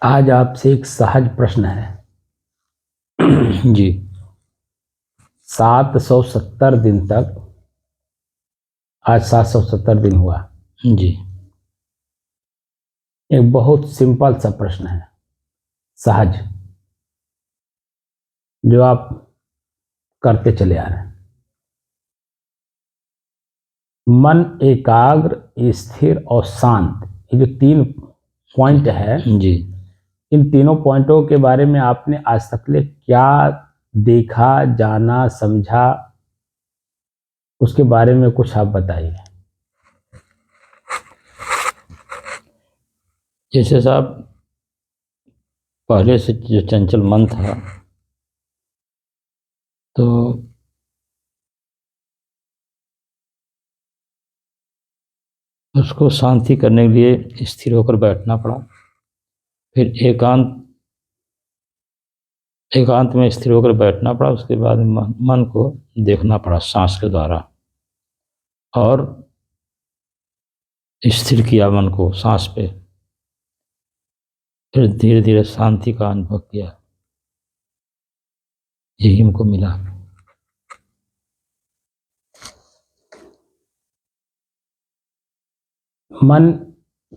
आज आपसे एक सहज प्रश्न है। जी 770 दिन तक, आज 770 दिन हुआ। जी एक बहुत सिंपल सा प्रश्न है, सहज, जो आप करते चले आ रहे हैं। मन एकाग्र, स्थिर और शांत, ये जो 3 पॉइंट है, जी इन तीनों पॉइंटों के बारे में आपने आज तक ले क्या देखा, जाना, समझा, उसके बारे में कुछ आप बताइए। जैसे साहब, पहले से जो चंचल मन था तो उसको शांति करने के लिए स्थिर होकर बैठना पड़ा। फिर एकांत में स्थिर होकर बैठना पड़ा। उसके बाद मन को देखना पड़ा सांस के द्वारा, और स्थिर किया मन को सांस पे। फिर धीरे धीरे शांति का अनुभव किया। यही हमको मिला। मन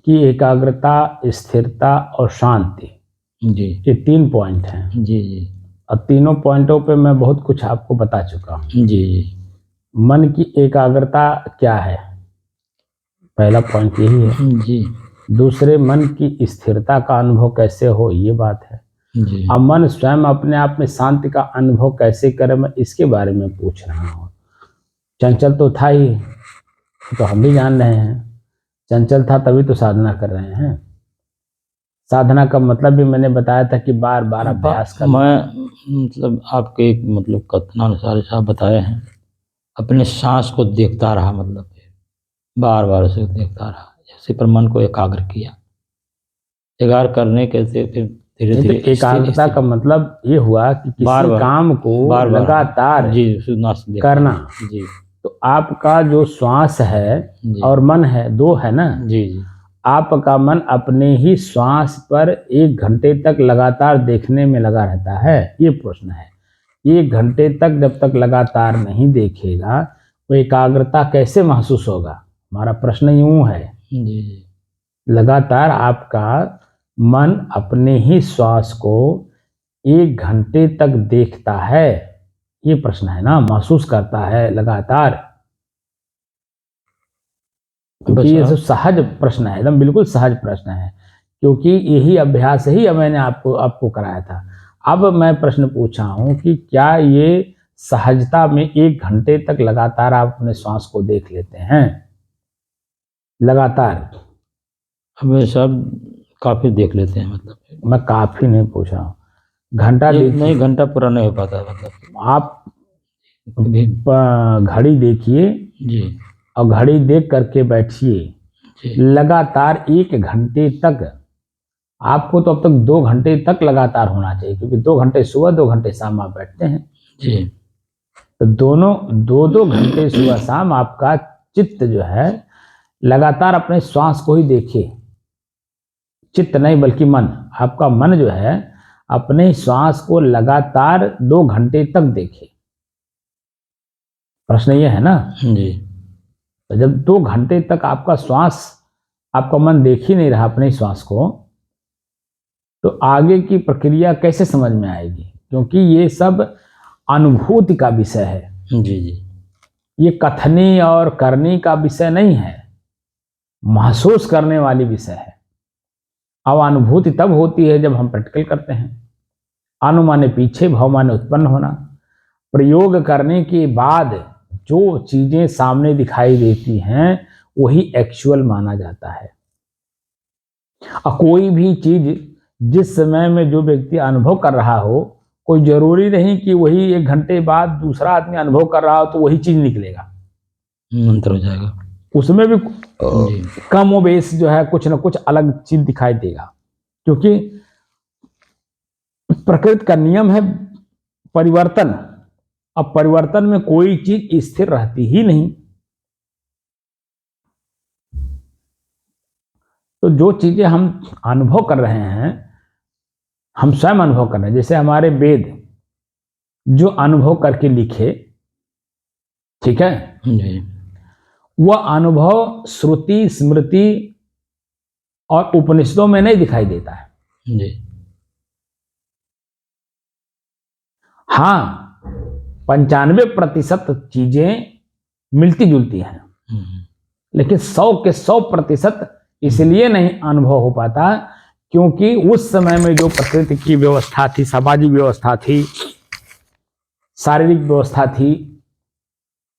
की एकाग्रता, स्थिरता और शांति, जी ये 3 पॉइंट हैं। जी जी और तीनों पॉइंटों पे मैं बहुत कुछ आपको बता चुका हूँ। जी जी मन की एकाग्रता क्या है, पहला पॉइंट यही है। जी दूसरे, मन की स्थिरता का अनुभव कैसे हो, ये बात है। जी अब मन स्वयं अपने आप में शांति का अनुभव कैसे करे, मैं इसके बारे में पूछ रहा हूँ। चंचल तो था ही, तो हम भी जान रहे हैं। चंचल था तभी तो साधना कर रहे हैं। साधना का मतलब भी मैंने बताया था कि बार बार अभ्यास करना। मैं मतलब आपके मतलब कथनानुसार साहब बताए हैं, अपने सांस को देखता रहा, मतलब बार बार उसे देखता रहा। जैसे पर मन को एकाग्र किया। एकाग्र करने के से फिर धीरे नहीं, तो धीरे एकाग्रता का मतलब ये हुआ कि बार किसी बार काम को लगातार जी सुनना करना। जी तो आपका जो श्वास है जी और मन है, 2 है ना। जी जी आपका मन अपने ही श्वास पर 1 घंटे तक लगातार देखने में लगा रहता है। ये प्रश्न है, 1 घंटे तक जब तक लगातार नहीं देखेगा तो एकाग्रता कैसे महसूस होगा। हमारा प्रश्न यूं है, जी जी लगातार आपका मन अपने ही श्वास को 1 घंटे तक देखता है, ये प्रश्न है ना, महसूस करता है लगातार। क्योंकि ये सब सहज प्रश्न है, एकदम बिल्कुल सहज प्रश्न है, क्योंकि यही अभ्यास ही मैंने आपको कराया था। अब मैं प्रश्न पूछा हूं कि क्या ये सहजता में 1 घंटे तक लगातार आप अपने श्वास को देख लेते हैं लगातार? हमें सब काफी देख लेते हैं। मतलब मैं काफी नहीं पूछ रहा हूँ, घंटा नहीं, घंटा पूरा नहीं हो पाता। मतलब आप कभी घड़ी देखिए जी और घड़ी देख करके बैठिए जी लगातार 1 घंटे तक। आपको तो अब तक 2 घंटे तक लगातार होना चाहिए, क्योंकि 2 घंटे सुबह, 2 घंटे शाम आप बैठते हैं। जी तो दोनों 2-2 घंटे सुबह शाम आपका चित्त जो है लगातार अपने श्वास को ही देखे। चित्त नहीं बल्कि मन, आपका मन जो है अपने श्वास को लगातार 2 घंटे तक देखे। प्रश्न ये है ना। जी तो जब 2 घंटे तक आपका श्वास, आपका मन देख ही नहीं रहा अपने श्वास को, तो आगे की प्रक्रिया कैसे समझ में आएगी? क्योंकि ये सब अनुभूति का विषय है, जी जी ये कथनी और करनी का विषय नहीं है, महसूस करने वाली विषय है। अब अनुभूति तब होती है जब हम प्रैक्टिकल करते हैं। अनु माने पीछे, भव माने उत्पन्न होना। प्रयोग करने के बाद जो चीजें सामने दिखाई देती हैं वही एक्चुअल माना जाता है। और कोई भी चीज जिस समय में जो व्यक्ति अनुभव कर रहा हो, कोई जरूरी नहीं कि वही 1 घंटे बाद दूसरा आदमी अनुभव कर रहा हो तो वही चीज निकलेगा, अंतर हो जाएगा। उसमें भी कम और बेस जो है कुछ ना कुछ अलग चीज दिखाई देगा। क्योंकि प्रकृति का नियम है परिवर्तन। अब परिवर्तन में कोई चीज स्थिर रहती ही नहीं। तो जो चीजें हम अनुभव कर रहे हैं हम स्वयं अनुभव कर रहे हैं। जैसे हमारे वेद जो अनुभव करके लिखे, ठीक है, जी वह अनुभव श्रुति स्मृति और उपनिषदों में नहीं दिखाई देता है। जी हाँ, 95% चीजें मिलती जुलती हैं, लेकिन 100 के 100% इसलिए नहीं अनुभव हो पाता क्योंकि उस समय में जो प्रकृति की व्यवस्था थी, सामाजिक व्यवस्था थी, शारीरिक व्यवस्था थी,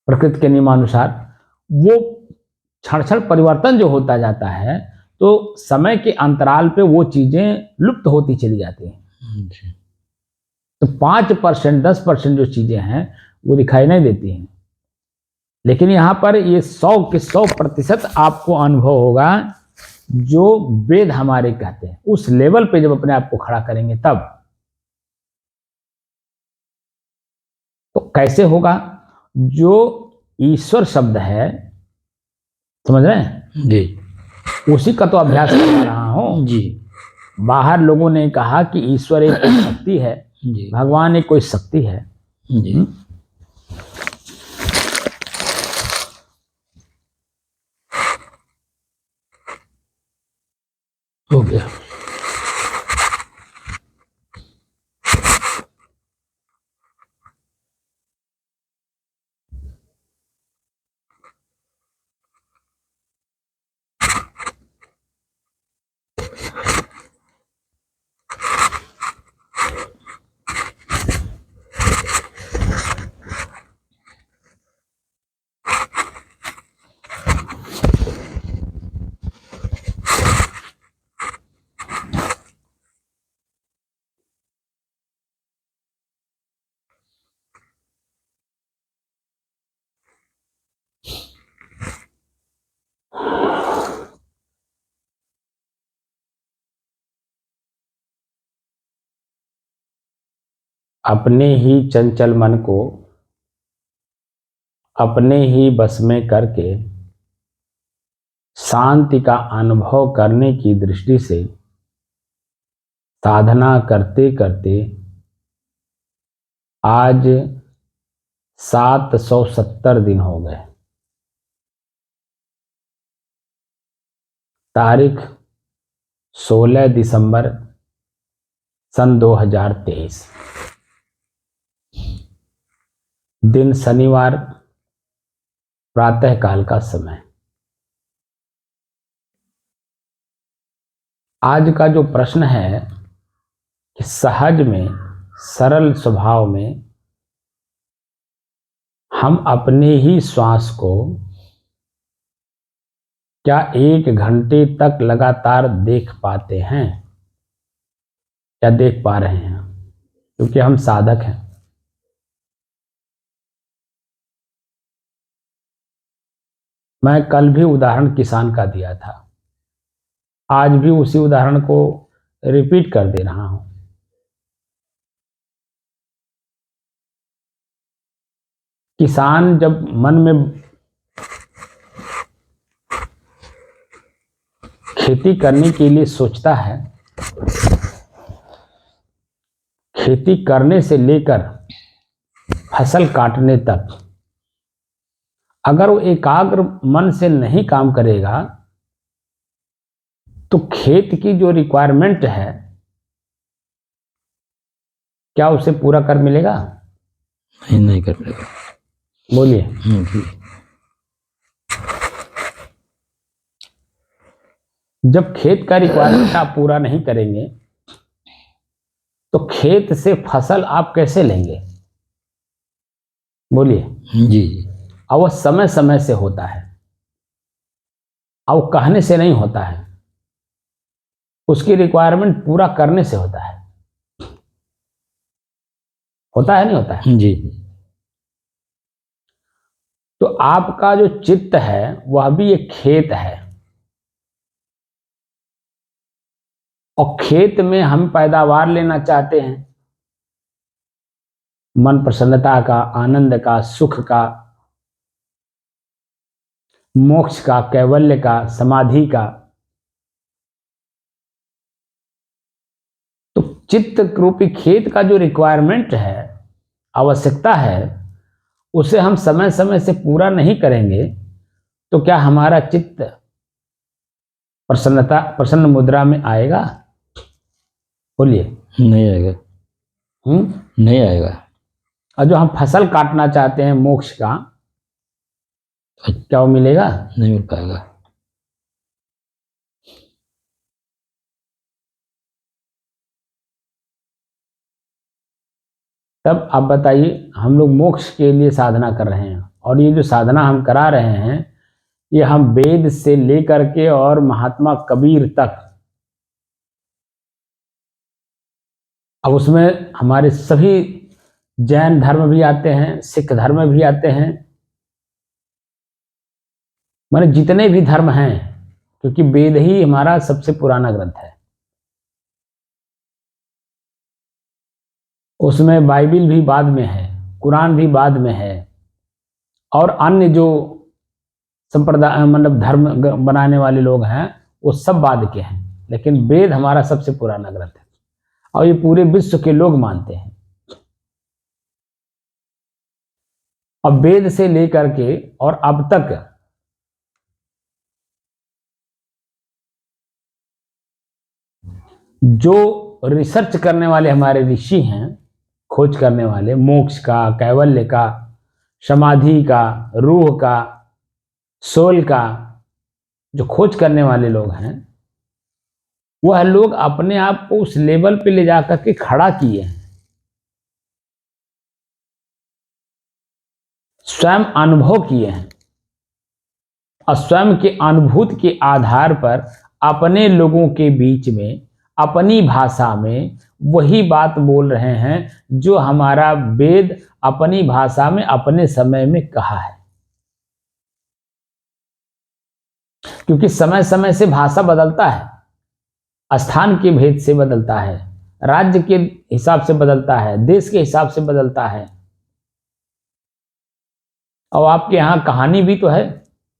प्रकृति के नियमानुसार वो क्षण क्षण परिवर्तन जो होता जाता है, तो समय के अंतराल पे वो चीजें लुप्त होती चली जाती हैं। जी तो 5% 10% जो चीजें हैं वो दिखाई नहीं देती हैं, लेकिन यहाँ पर ये 100 के 100% आपको अनुभव होगा जो वेद हमारे कहते हैं। उस लेवल पे जब अपने आप को खड़ा करेंगे तब। तो कैसे होगा? जो ईश्वर शब्द है, समझ रहे हैं, जी उसी का तो अभ्यास कर रहा हूं। जी बाहर लोगों ने कहा कि ईश्वर एक कोई शक्ति है, जी भगवान एक कोई शक्ति है। जी हो गया। अपने ही चंचल मन को अपने ही बस में करके शांति का अनुभव करने की दृष्टि से साधना करते करते आज 770 दिन हो गए। तारीख 16 दिसंबर सन 2023, दिन शनिवार, प्रातः काल का समय। आज का जो प्रश्न है कि सहज में, सरल स्वभाव में हम अपने ही श्वास को क्या 1 घंटे तक लगातार देख पाते हैं? क्या देख पा रहे हैं? क्योंकि हम साधक हैं। मैं कल भी उदाहरण किसान का दिया था, आज भी उसी उदाहरण को रिपीट कर दे रहा हूं। किसान जब मन में खेती करने के लिए सोचता है, खेती करने से लेकर फसल काटने तक अगर वो एकाग्र मन से नहीं काम करेगा तो खेत की जो रिक्वायरमेंट है क्या उसे पूरा कर मिलेगा? नहीं कर पाएगा। बोलिए। जी जब खेत का रिक्वायरमेंट आप पूरा नहीं करेंगे तो खेत से फसल आप कैसे लेंगे? बोलिए। जी और वह समय समय से होता है, और कहने से नहीं होता है, उसकी रिक्वायरमेंट पूरा करने से होता है। होता है नहीं होता है? जी तो आपका जो चित्त है वह भी एक खेत है, और खेत में हम पैदावार लेना चाहते हैं, मन प्रसन्नता का, आनंद का, सुख का, मोक्ष का, कैवल्य का, समाधि का। तो चित्त रूपी खेत का जो रिक्वायरमेंट है, आवश्यकता है, उसे हम समय समय से पूरा नहीं करेंगे तो क्या हमारा चित्त प्रसन्न मुद्रा में आएगा? बोलिए। नहीं आएगा। नहीं आएगा। और जो हम फसल काटना चाहते हैं मोक्ष का, क्या वो मिलेगा? नहीं मिल पाएगा। तब आप बताइए, हम लोग मोक्ष के लिए साधना कर रहे हैं, और ये जो साधना हम करा रहे हैं ये हम वेद से लेकर के और महात्मा कबीर तक, अब उसमें हमारे सभी जैन धर्म भी आते हैं, सिख धर्म भी आते हैं, माने जितने भी धर्म हैं, क्योंकि वेद ही हमारा सबसे पुराना ग्रंथ है। उसमें बाइबिल भी बाद में है, कुरान भी बाद में है, और अन्य जो संप्रदाय मतलब धर्म बनाने वाले लोग हैं वो सब बाद के हैं, लेकिन वेद हमारा सबसे पुराना ग्रंथ है और ये पूरे विश्व के लोग मानते हैं। अब वेद से लेकर के और अब तक जो रिसर्च करने वाले हमारे ऋषि हैं, खोज करने वाले, मोक्ष का, कैवल्य का, समाधि का, रूह का, सोल का, जो खोज करने वाले लोग हैं, वह लोग अपने आप को उस लेवल पे ले जाकर के खड़ा किए हैं, स्वयं अनुभव किए हैं, और स्वयं के अनुभूति के आधार पर अपने लोगों के बीच में अपनी भाषा में वही बात बोल रहे हैं जो हमारा वेद अपनी भाषा में अपने समय में कहा है। क्योंकि समय समय से भाषा बदलता है, स्थान के भेद से बदलता है, राज्य के हिसाब से बदलता है, देश के हिसाब से बदलता है। और आपके यहाँ कहानी भी तो है,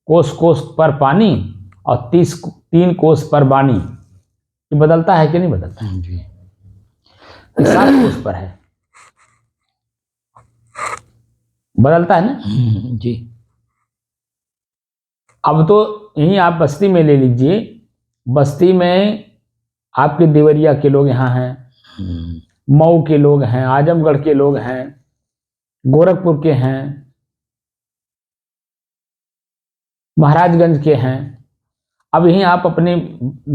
कोस कोस पर पानी और 3 कोस पर बानी, ये बदलता है कि नहीं बदलता? जी। 7 कोस पर है, बदलता है ना? जी। अब तो यहीं आप बस्ती में ले लीजिए, बस्ती में आपके देवरिया के लोग यहाँ हैं, मऊ के लोग हैं, आजमगढ़ के लोग हैं, गोरखपुर के हैं, महाराजगंज के हैं, अब यहीं आप अपने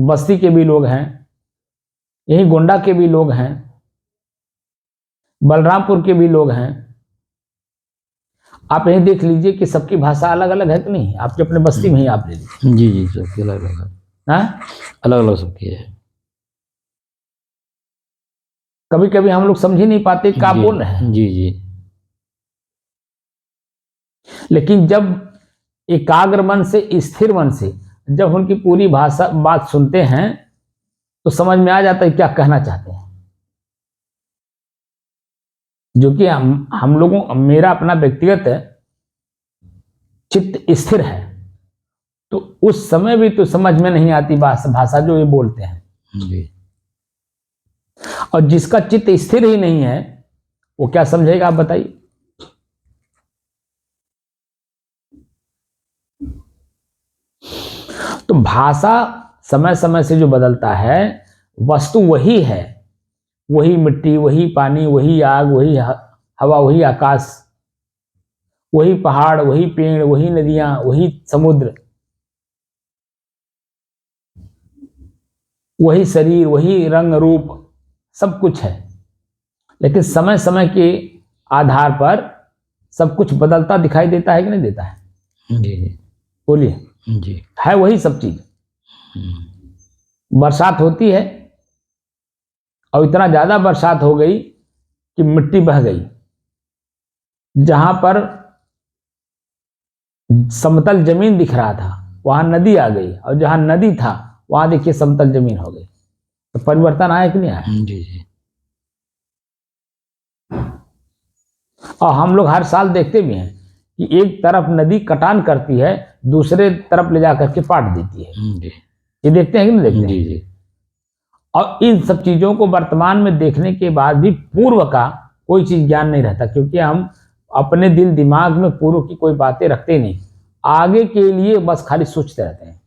बस्ती के भी लोग हैं, यहीं गोंडा के भी लोग हैं, बलरामपुर के भी लोग हैं। आप यहीं देख लीजिए कि सबकी भाषा अलग अलग है कि नहीं? आपके अपने बस्ती में ही आप ले लीजिए। जी जी, सबकी अलग अलग है। हाँ, अलग अलग सबकी है। कभी कभी हम लोग समझ ही नहीं पाते क्या बोल रहे हैं। जी जी। लेकिन जब एकाग्र मन से, स्थिर मन से जब उनकी पूरी भाषा बात सुनते हैं तो समझ में आ जाता है क्या कहना चाहते हैं। जो कि हम लोगों, मेरा अपना व्यक्तिगत चित्त स्थिर है तो उस समय भी तो समझ में नहीं आती भाषा जो ये बोलते हैं जी। और जिसका चित्त स्थिर ही नहीं है वो क्या समझेगा, आप बताइए। तो भाषा समय समय से जो बदलता है, वस्तु वही है, वही मिट्टी, वही पानी, वही आग, वही हवा, वही आकाश, वही पहाड़, वही पेड़, वही नदियां, वही समुद्र, वही शरीर, वही रंग रूप, सब कुछ है। लेकिन समय समय के आधार पर सब कुछ बदलता दिखाई देता है कि नहीं देता है? जी जी। बोलिए। जी। है वही सब चीज। बरसात होती है और इतना ज्यादा बरसात हो गई कि मिट्टी बह गई, जहां पर समतल जमीन दिख रहा था वहां नदी आ गई, और जहां नदी था वहां देखिए समतल जमीन हो गई। तो परिवर्तन आया कि नहीं आया? जी जी। और हम लोग हर साल देखते भी हैं कि एक तरफ नदी कटान करती है, दूसरे तरफ ले जाकर के पाट देती है। जी। ये देखते हैं कि नहीं देखते हैं? जी जी। और इन सब चीजों को वर्तमान में देखने के बाद भी पूर्व का कोई चीज ज्ञान नहीं रहता, क्योंकि हम अपने दिल दिमाग में पूर्व की कोई बातें रखते नहीं, आगे के लिए बस खाली सोचते रहते हैं।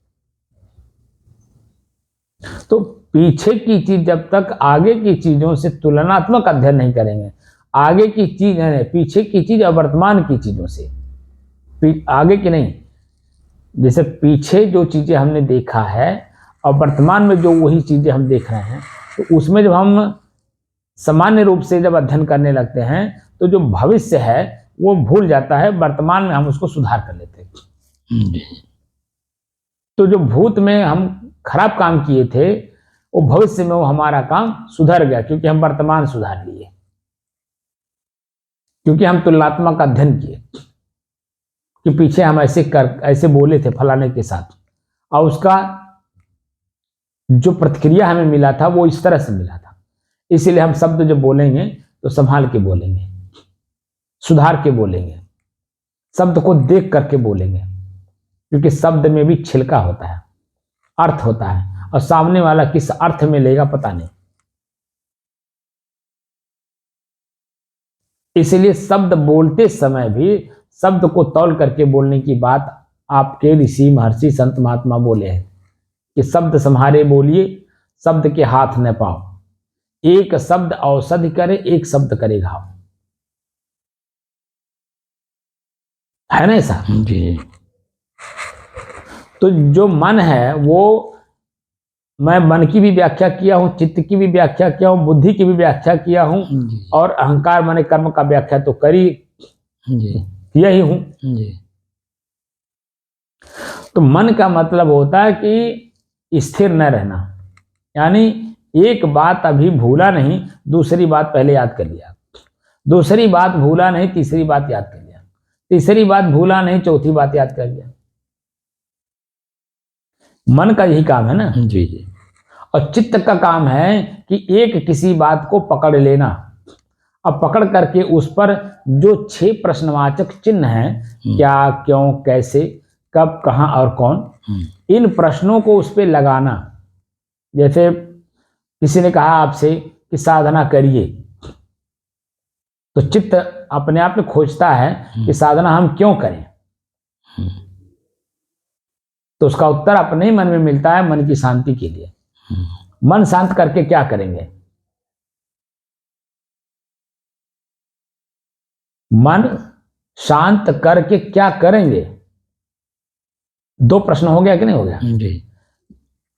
तो पीछे की चीज जब तक आगे की चीजों से तुलनात्मक अध्ययन नहीं करेंगे, आगे की चीज पीछे की चीज और वर्तमान की चीजों से, आगे की नहीं, जैसे पीछे जो चीजें हमने देखा है और वर्तमान में जो वही चीजें हम देख रहे हैं, तो उसमें जब हम सामान्य रूप से जब अध्ययन करने लगते हैं तो जो भविष्य है वो भूल जाता है, वर्तमान में हम उसको सुधार कर लेते हैं। तो जो भूत में हम खराब काम किए थे वो भविष्य में वो हमारा काम सुधर गया, क्योंकि हम वर्तमान सुधार लिए, क्योंकि हम तुलनात्मक अध्ययन किए कि पीछे हम ऐसे बोले थे फलाने के साथ, और उसका जो प्रतिक्रिया हमें मिला था वो इस तरह से मिला था। इसीलिए हम शब्द जो बोलेंगे तो संभाल के बोलेंगे, सुधार के बोलेंगे, शब्द को देख करके बोलेंगे, क्योंकि शब्द में भी छिलका होता है, अर्थ होता है, और सामने वाला किस अर्थ में लेगा पता नहीं। इसलिए शब्द बोलते समय भी शब्द को तौल करके बोलने की बात आपके ऋषि महर्षि संत महात्मा बोले हैं कि शब्द संहारे बोलिए, शब्द के हाथ न पाओ, एक शब्द औषधि करे, एक शब्द करे घाव। है ना ऐसा? जी। तो जो मन है वो, मैं मन की भी व्याख्या किया हूं, चित्त की भी व्याख्या किया हूं, बुद्धि की भी व्याख्या किया हूं, और अहंकार माने कर्म का व्याख्या तो करी किया ही हूं। तो मन का मतलब होता है कि स्थिर न रहना, यानी एक बात अभी भूला नहीं, दूसरी बात पहले याद कर लिया, दूसरी बात भूला नहीं, तीसरी बात याद कर लिया, तीसरी बात भूला नहीं, चौथी बात याद कर लिया। मन का यही काम है ना। जी। और चित्त का काम है कि एक किसी बात को पकड़ लेना, अब पकड़ करके उस पर जो 6 प्रश्नवाचक चिन्ह हैं, क्या, क्यों, कैसे, कब, कहां और कौन, इन प्रश्नों को उस पर लगाना। जैसे किसी ने कहा आपसे कि साधना करिए, तो चित्त अपने आप में खोजता है कि साधना हम क्यों करें, तो उसका उत्तर अपने ही मन में मिलता है, मन की शांति के लिए। मन शांत करके क्या करेंगे? मन शांत करके क्या करेंगे? 2 प्रश्न हो गया कि नहीं हो गया? जी।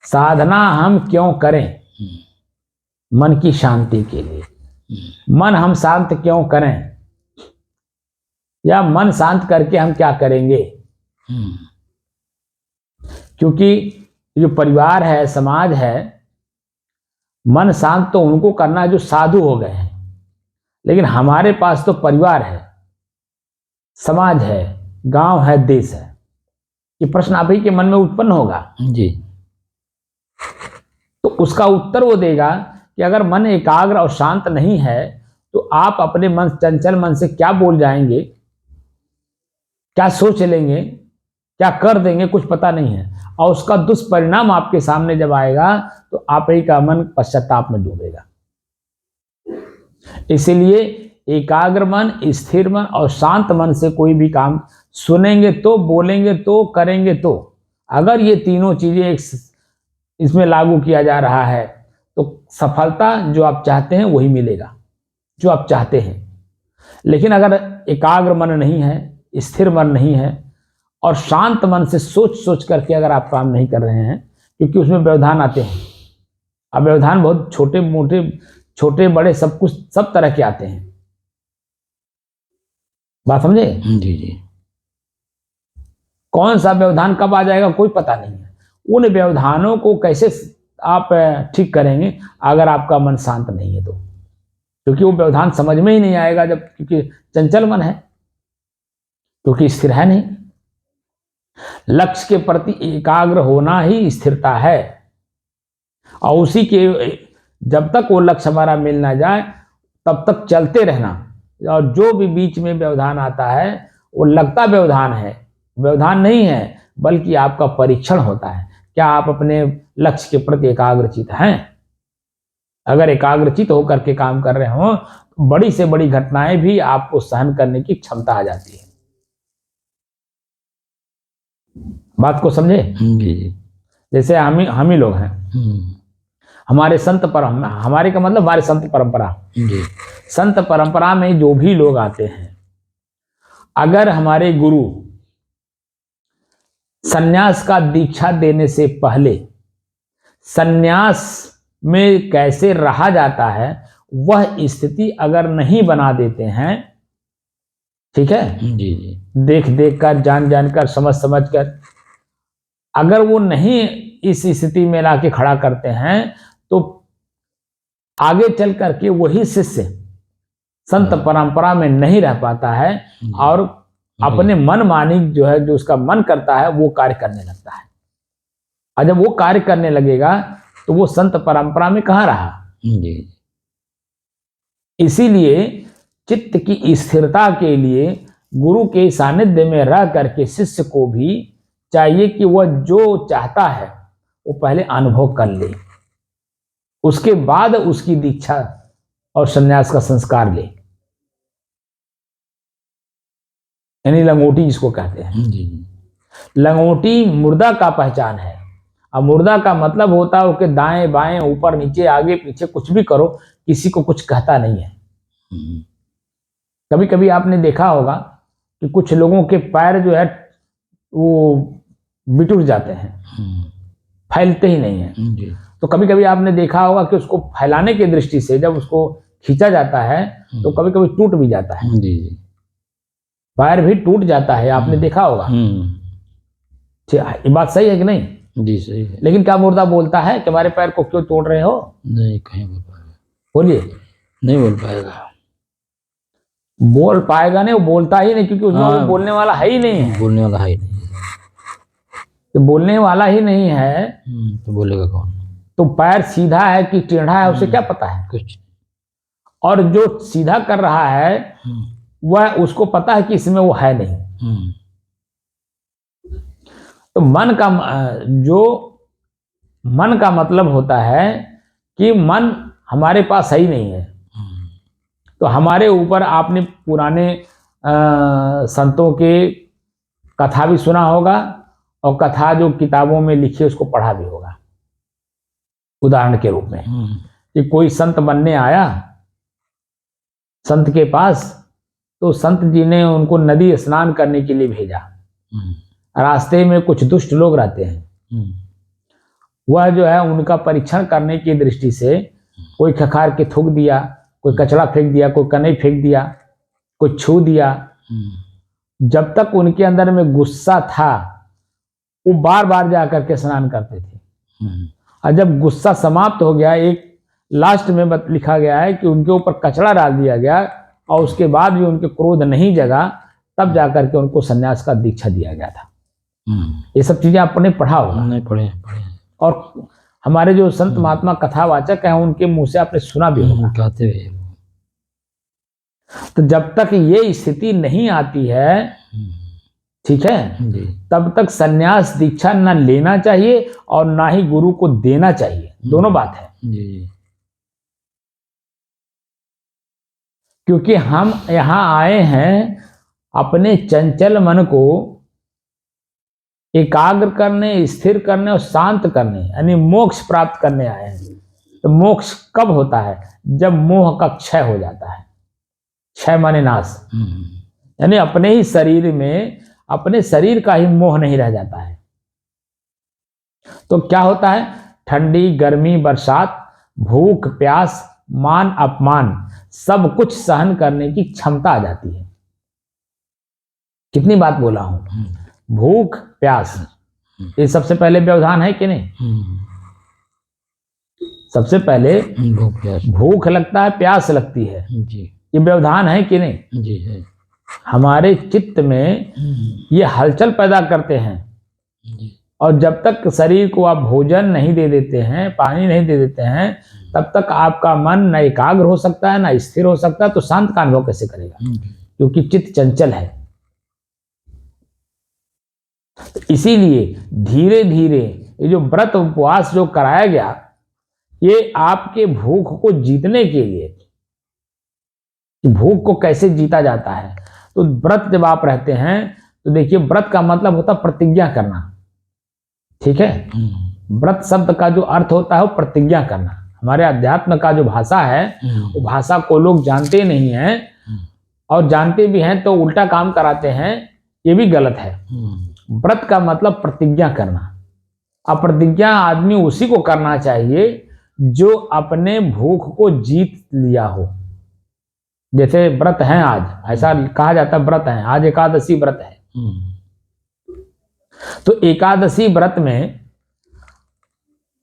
साधना हम क्यों करें? मन की शांति के लिए। मन हम शांत क्यों करें, या मन शांत करके हम क्या करेंगे? क्योंकि जो परिवार है, समाज है, मन शांत तो उनको करना है जो साधु हो गए हैं, लेकिन हमारे पास तो परिवार है, समाज है, गांव है, देश है। ये प्रश्न आप ही के मन में उत्पन्न होगा जी। तो उसका उत्तर वो देगा कि अगर मन एकाग्र और शांत नहीं है तो आप अपने मन, चंचल मन से क्या बोल जाएंगे, क्या सोच लेंगे, क्या कर देंगे, कुछ पता नहीं है, और उसका दुष्परिणाम आपके सामने जब आएगा तो आप ही का मन पश्चाताप में डूबेगा। इसलिए एकाग्र मन, स्थिर मन और शांत मन से कोई भी काम सुनेंगे तो, बोलेंगे तो, करेंगे तो, अगर ये तीनों चीजें इसमें लागू किया जा रहा है तो सफलता जो आप चाहते हैं वही मिलेगा, जो आप चाहते हैं। लेकिन अगर एकाग्र मन नहीं है, स्थिर मन नहीं है, और शांत मन से सोच सोच करके अगर आप काम नहीं कर रहे हैं, क्योंकि उसमें व्यवधान आते हैं, अब व्यवधान बहुत छोटे मोटे, छोटे बड़े, सब कुछ, सब तरह के आते हैं। बात समझे? जी। कौन सा व्यवधान कब आ जाएगा कोई पता नहीं है। उन व्यवधानों को कैसे आप ठीक करेंगे अगर आपका मन शांत नहीं है तो, क्योंकि वो व्यवधान समझ में ही नहीं आएगा जब, क्योंकि चंचल मन है, क्योंकि स्थिर है नहीं। लक्ष्य के प्रति एकाग्र होना ही स्थिरता है, और उसी के जब तक वो लक्ष्य हमारा मिल ना जाए तब तक चलते रहना, और जो भी बीच में व्यवधान आता है वो लगता व्यवधान है, व्यवधान नहीं है, बल्कि आपका परीक्षण होता है, क्या आप अपने लक्ष्य के प्रति एकाग्रचित हैं। अगर एकाग्रचित होकर के काम कर रहे हो, बड़ी से बड़ी घटनाएं भी आपको सहन करने की क्षमता आ जाती है। बात को समझे? जी। जैसे हम ही लोग हैं, हमारे संत परंपरा, हमारे का मतलब हमारे संत परंपरा जी। संत परंपरा में जो भी लोग आते हैं, अगर हमारे गुरु सन्यास का दीक्षा देने से पहले सन्यास में कैसे रहा जाता है वह स्थिति अगर नहीं बना देते हैं, ठीक है, जी जी। देख देख कर, जान जान कर, समझ समझ कर, अगर वो नहीं इस स्थिति में लाके खड़ा करते हैं तो आगे चल करके वही शिष्य संत परंपरा में नहीं रह पाता है और अपने मन मानी जो है, जो उसका मन करता है वो कार्य करने लगता है। और जब वो कार्य करने लगेगा तो वो संत परंपरा में कहाँ रहा? जी। इसीलिए चित्त की स्थिरता के लिए गुरु के सानिध्य में रह करके शिष्य को भी चाहिए कि वह जो चाहता है वो पहले अनुभव कर ले, उसके बाद उसकी दीक्षा और संन्यास का संस्कार ले, यानी लंगोटी जिसको कहते हैं। जी। लंगोटी मुर्दा का पहचान है। अब मुर्दा का मतलब होता है कि दाएं बाएं ऊपर नीचे आगे पीछे कुछ भी करो, किसी को कुछ कहता नहीं है। कभी कभी आपने देखा होगा कि कुछ लोगों के पैर जो है वो बिटुर जाते हैं, फैलते ही नहीं है। जी। तो कभी कभी आपने देखा होगा कि उसको फैलाने की दृष्टि से जब उसको खींचा जाता है तो कभी कभी टूट भी जाता है। जी। पैर भी टूट जाता है, आपने देखा होगा। ये बात सही है कि नहीं? जी सही है। लेकिन क्या मुर्दा बोलता है कि हमारे पैर को क्यों तोड़ रहे हो? नहीं, कहीं बोल पाएगा? बोलिए। नहीं बोल पाएगा। बोल पाएगा नहीं, वो बोलता ही नहीं, क्योंकि उसमें वो बोलने वाला है ही नहीं है। बोलने वाला है ही नहीं। तो बोलने वाला ही नहीं है तो बोलेगा कौन? तो पैर सीधा है कि टेढ़ा है उसे क्या पता है? कुछ। और जो सीधा कर रहा है वह उसको पता है कि इसमें वो है नहीं। तो मन का मतलब होता है कि मन हमारे पास है ही नहीं है। तो हमारे ऊपर आपने पुराने संतों के कथा भी सुना होगा और कथा जो किताबों में लिखी उसको पढ़ा भी होगा, उदाहरण के रूप में कि कोई संत बनने आया संत के पास, तो संत जी ने उनको नदी स्नान करने के लिए भेजा। रास्ते में कुछ दुष्ट लोग रहते हैं, वह जो है उनका परीक्षण करने की दृष्टि से कोई खखार के थूक दिया, कोई कचरा फेंक दिया, कोई कनई फेंक दिया, कोई छू दिया। जब तक उनके अंदर में गुस्सा था वो बार बार जा करके स्नान करते थे। और जब गुस्सा समाप्त हो गया, एक लास्ट में लिखा गया है कि उनके ऊपर कचरा डाल दिया गया और उसके बाद भी उनके क्रोध नहीं जगा, तब जाकर के उनको सन्यास का दीक्षा दिया गया था। ये सब चीजें आपने पढ़ा होगा? नहीं पढ़े। और हमारे जो संत महात्मा कथावाचक हैं उनके मुंह से आपने सुना भी होगा। कहते हुए। तो जब तक ये स्थिति नहीं आती है, ठीक है, तब तक सन्यास दीक्षा ना लेना चाहिए और ना ही गुरु को देना चाहिए। दोनों बात है। क्योंकि हम यहां आए हैं अपने चंचल मन को एकाग्र करने, स्थिर करने और शांत करने, यानी मोक्ष प्राप्त करने आए हैं। तो मोक्ष कब होता है? जब मोह का क्षय हो जाता है। क्षय माने नाश, यानी अपने ही शरीर में, अपने शरीर का ही मोह नहीं रह जाता है। तो क्या होता है? ठंडी, गर्मी, बरसात, भूख, प्यास, मान अपमान, सब कुछ सहन करने की क्षमता आ जाती है। कितनी बात बोला हूं? भूख, प्यास, ये सबसे पहले व्यवधान है कि नहीं? सबसे पहले भूख लगता है, प्यास लगती है, ये व्यवधान है कि नहीं? जी है। हमारे चित्त में ये हलचल पैदा करते हैं। और जब तक शरीर को आप भोजन नहीं दे देते हैं, पानी नहीं दे देते हैं, तब तक आपका मन न एकाग्र हो सकता है, न स्थिर हो सकता है। तो शांत का अनुभव कैसे करेगा? क्योंकि चित्त चंचल है। तो इसीलिए धीरे धीरे ये जो व्रत उपवास जो कराया गया, ये आपके भूख को जीतने के लिए, कि भूख को कैसे जीता जाता है। तो व्रत जब आप रहते हैं तो देखिए, व्रत का मतलब होता है प्रतिज्ञा करना, ठीक है। व्रत शब्द का जो अर्थ होता है वो प्रतिज्ञा करना। हमारे अध्यात्म का जो भाषा है वो भाषा को लोग जानते नहीं हैं, और जानते भी हैं तो उल्टा काम कराते हैं, ये भी गलत है। व्रत का मतलब प्रतिज्ञा करना। अब प्रतिज्ञा आदमी उसी को करना चाहिए जो अपने भूख को जीत लिया हो। जैसे व्रत है आज, ऐसा कहा जाता है व्रत है आज, एकादशी व्रत है। तो एकादशी व्रत में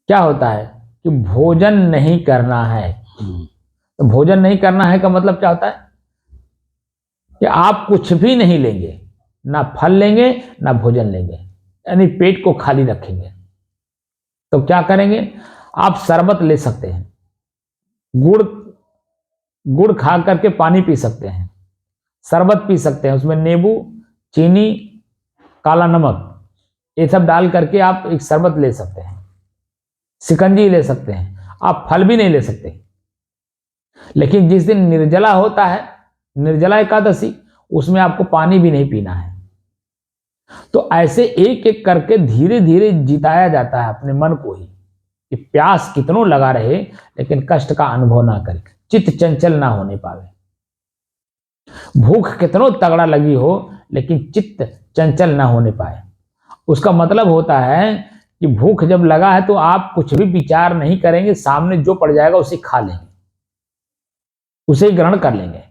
क्या होता है कि भोजन नहीं करना है। तो भोजन नहीं करना है का मतलब क्या होता है कि आप कुछ भी नहीं लेंगे, ना फल लेंगे ना भोजन लेंगे, यानी पेट को खाली रखेंगे। तो क्या करेंगे, आप शरबत ले सकते हैं, गुड़ खा करके पानी पी सकते हैं, शरबत पी सकते हैं, उसमें नींबू, चीनी, काला नमक ये सब डाल करके आप एक शरबत ले सकते हैं, शिकंजी ले सकते हैं। आप फल भी नहीं ले सकते। लेकिन जिस दिन निर्जला होता है, निर्जला एकादशी, उसमें आपको पानी भी नहीं पीना है। तो ऐसे एक एक करके धीरे धीरे जिताया जाता है अपने मन को ही, कि प्यास कितनों लगा रहे लेकिन कष्ट का अनुभव ना करे, चित्त चंचल ना होने पावे। भूख कितनों तगड़ा लगी हो लेकिन चित्त चंचल ना होने पाए। उसका मतलब होता है कि भूख जब लगा है तो आप कुछ भी विचार नहीं करेंगे, सामने जो पड़ जाएगा उसे खा लेंगे, उसे ग्रहण कर लेंगे।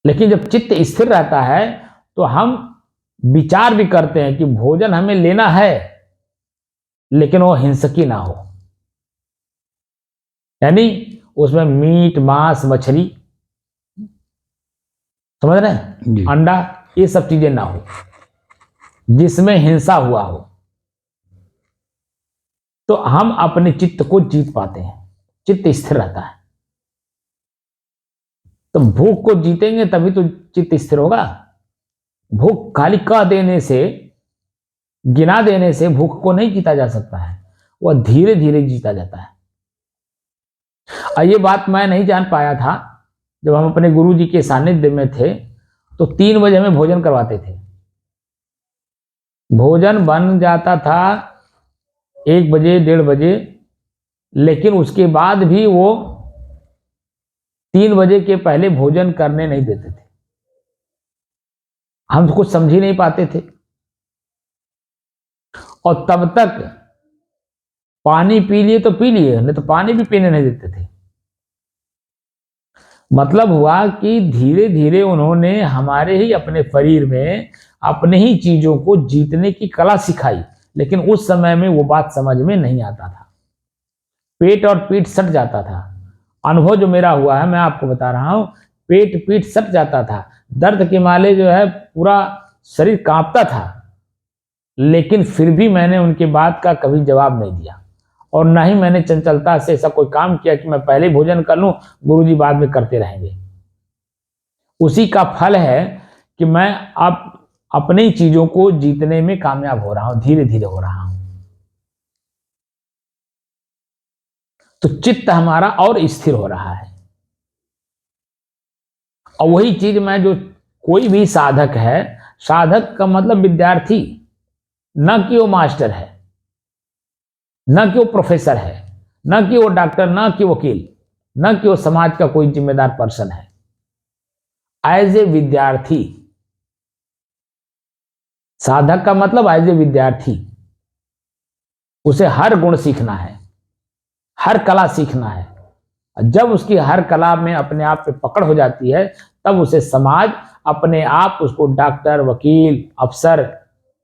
लेकिन जब चित्त स्थिर रहता है तो हम विचार भी करते हैं कि भोजन हमें लेना है, लेकिन वो हिंसकी ना हो, यानी उसमें मीट, मांस, मछली, समझ रहे हैं, अंडा, ये सब चीजें ना हो जिसमें हिंसा हुआ हो। तो हम अपने चित्त को जीत पाते हैं, चित्त स्थिर रहता है। तो भूख को जीतेंगे तभी तो चित्त स्थिर होगा। भूख खाली कह देने से, गिना देने से भूख को नहीं जीता जा सकता है, वह धीरे धीरे जीता जाता है। और ये बात मैं नहीं जान पाया था जब हम अपने गुरु जी के सानिध्य में थे, तो 3 बजे हमें भोजन करवाते थे। भोजन बन जाता था 1 बजे, 1:30 बजे, लेकिन उसके बाद भी वो 3 बजे के पहले भोजन करने नहीं देते थे। हम तो कुछ समझ ही नहीं पाते थे, और तब तक पानी पी लिए तो पी लिए, नहीं तो पानी भी पीने नहीं देते थे। मतलब हुआ कि धीरे धीरे उन्होंने हमारे ही अपने शरीर में अपने ही चीजों को जीतने की कला सिखाई, लेकिन उस समय में वो बात समझ में नहीं आता था। पेट और पीठ सट जाता था। अनुभव जो मेरा हुआ है मैं आपको बता रहा हूं, पेट पीठ सट जाता था, दर्द के माले जो है पूरा शरीर कांपता था। लेकिन फिर भी मैंने उनके बात का कभी जवाब नहीं दिया, और ना ही मैंने चंचलता से ऐसा कोई काम किया कि मैं पहले भोजन कर लूं, गुरुजी बाद में करते रहेंगे। उसी का फल है कि मैं अब अपनी चीजों को जीतने में कामयाब हो रहा हूं, धीरे धीरे हो रहा हूं। तो चित्त हमारा और स्थिर हो रहा है। और वही चीज मैं, जो कोई भी साधक है, साधक का मतलब विद्यार्थी, न कि वो मास्टर है, न कि वो प्रोफेसर है, न कि वो डॉक्टर, न कि वकील, न कि वो समाज का कोई जिम्मेदार पर्सन है। एज ए विद्यार्थी, साधक का मतलब एज ए विद्यार्थी, उसे हर गुण सीखना है, हर कला सीखना है। जब उसकी हर कला में अपने आप पे पकड़ हो जाती है, तब उसे समाज अपने आप उसको डॉक्टर, वकील, अफसर,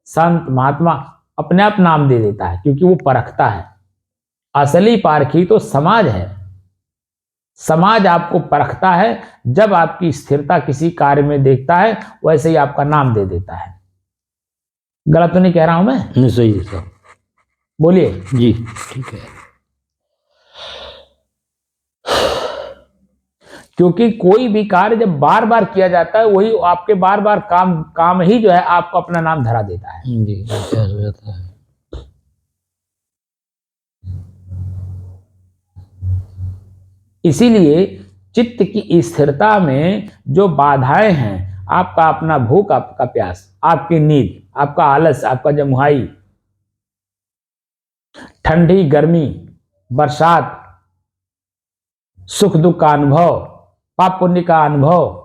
संत, महात्मा अपने आप नाम दे देता है, क्योंकि वो परखता है। असली पारखी तो समाज है। समाज आपको परखता है, जब आपकी स्थिरता किसी कार्य में देखता है, वैसे ही आपका नाम दे देता है। गलत तो नहीं कह रहा हूं मैं? नहीं, सही है साहब, बोलिए जी, ठीक है। क्योंकि कोई भी कार्य जब बार बार किया जाता है, वही आपके बार बार काम ही जो है आपको अपना नाम धरा देता है। जी, अभ्यास हो जाता है। इसीलिए चित्त की स्थिरता में जो बाधाएं हैं, आपका अपना भूख, आपका प्यास, आपकी नींद, आपका आलस, आपका जमुहाई, ठंडी गर्मी, बरसात, सुख दुख का अनुभव, पाप पुण्य का अनुभव,